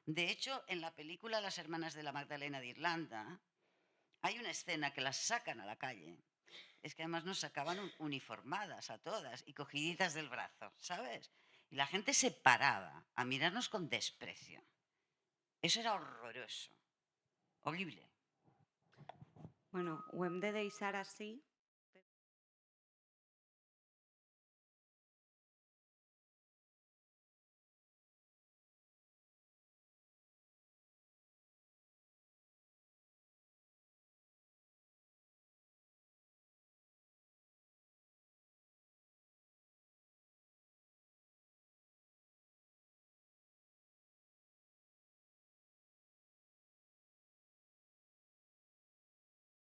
De hecho, en la película Las hermanas de la Magdalena de Irlanda, hay una escena que las sacan a la calle. Es que además nos sacaban uniformadas a todas y cogiditas del brazo, ¿sabes? Y la gente se paraba a mirarnos con desprecio. Eso era horroroso, horrible. Bueno, ho hem de deixar així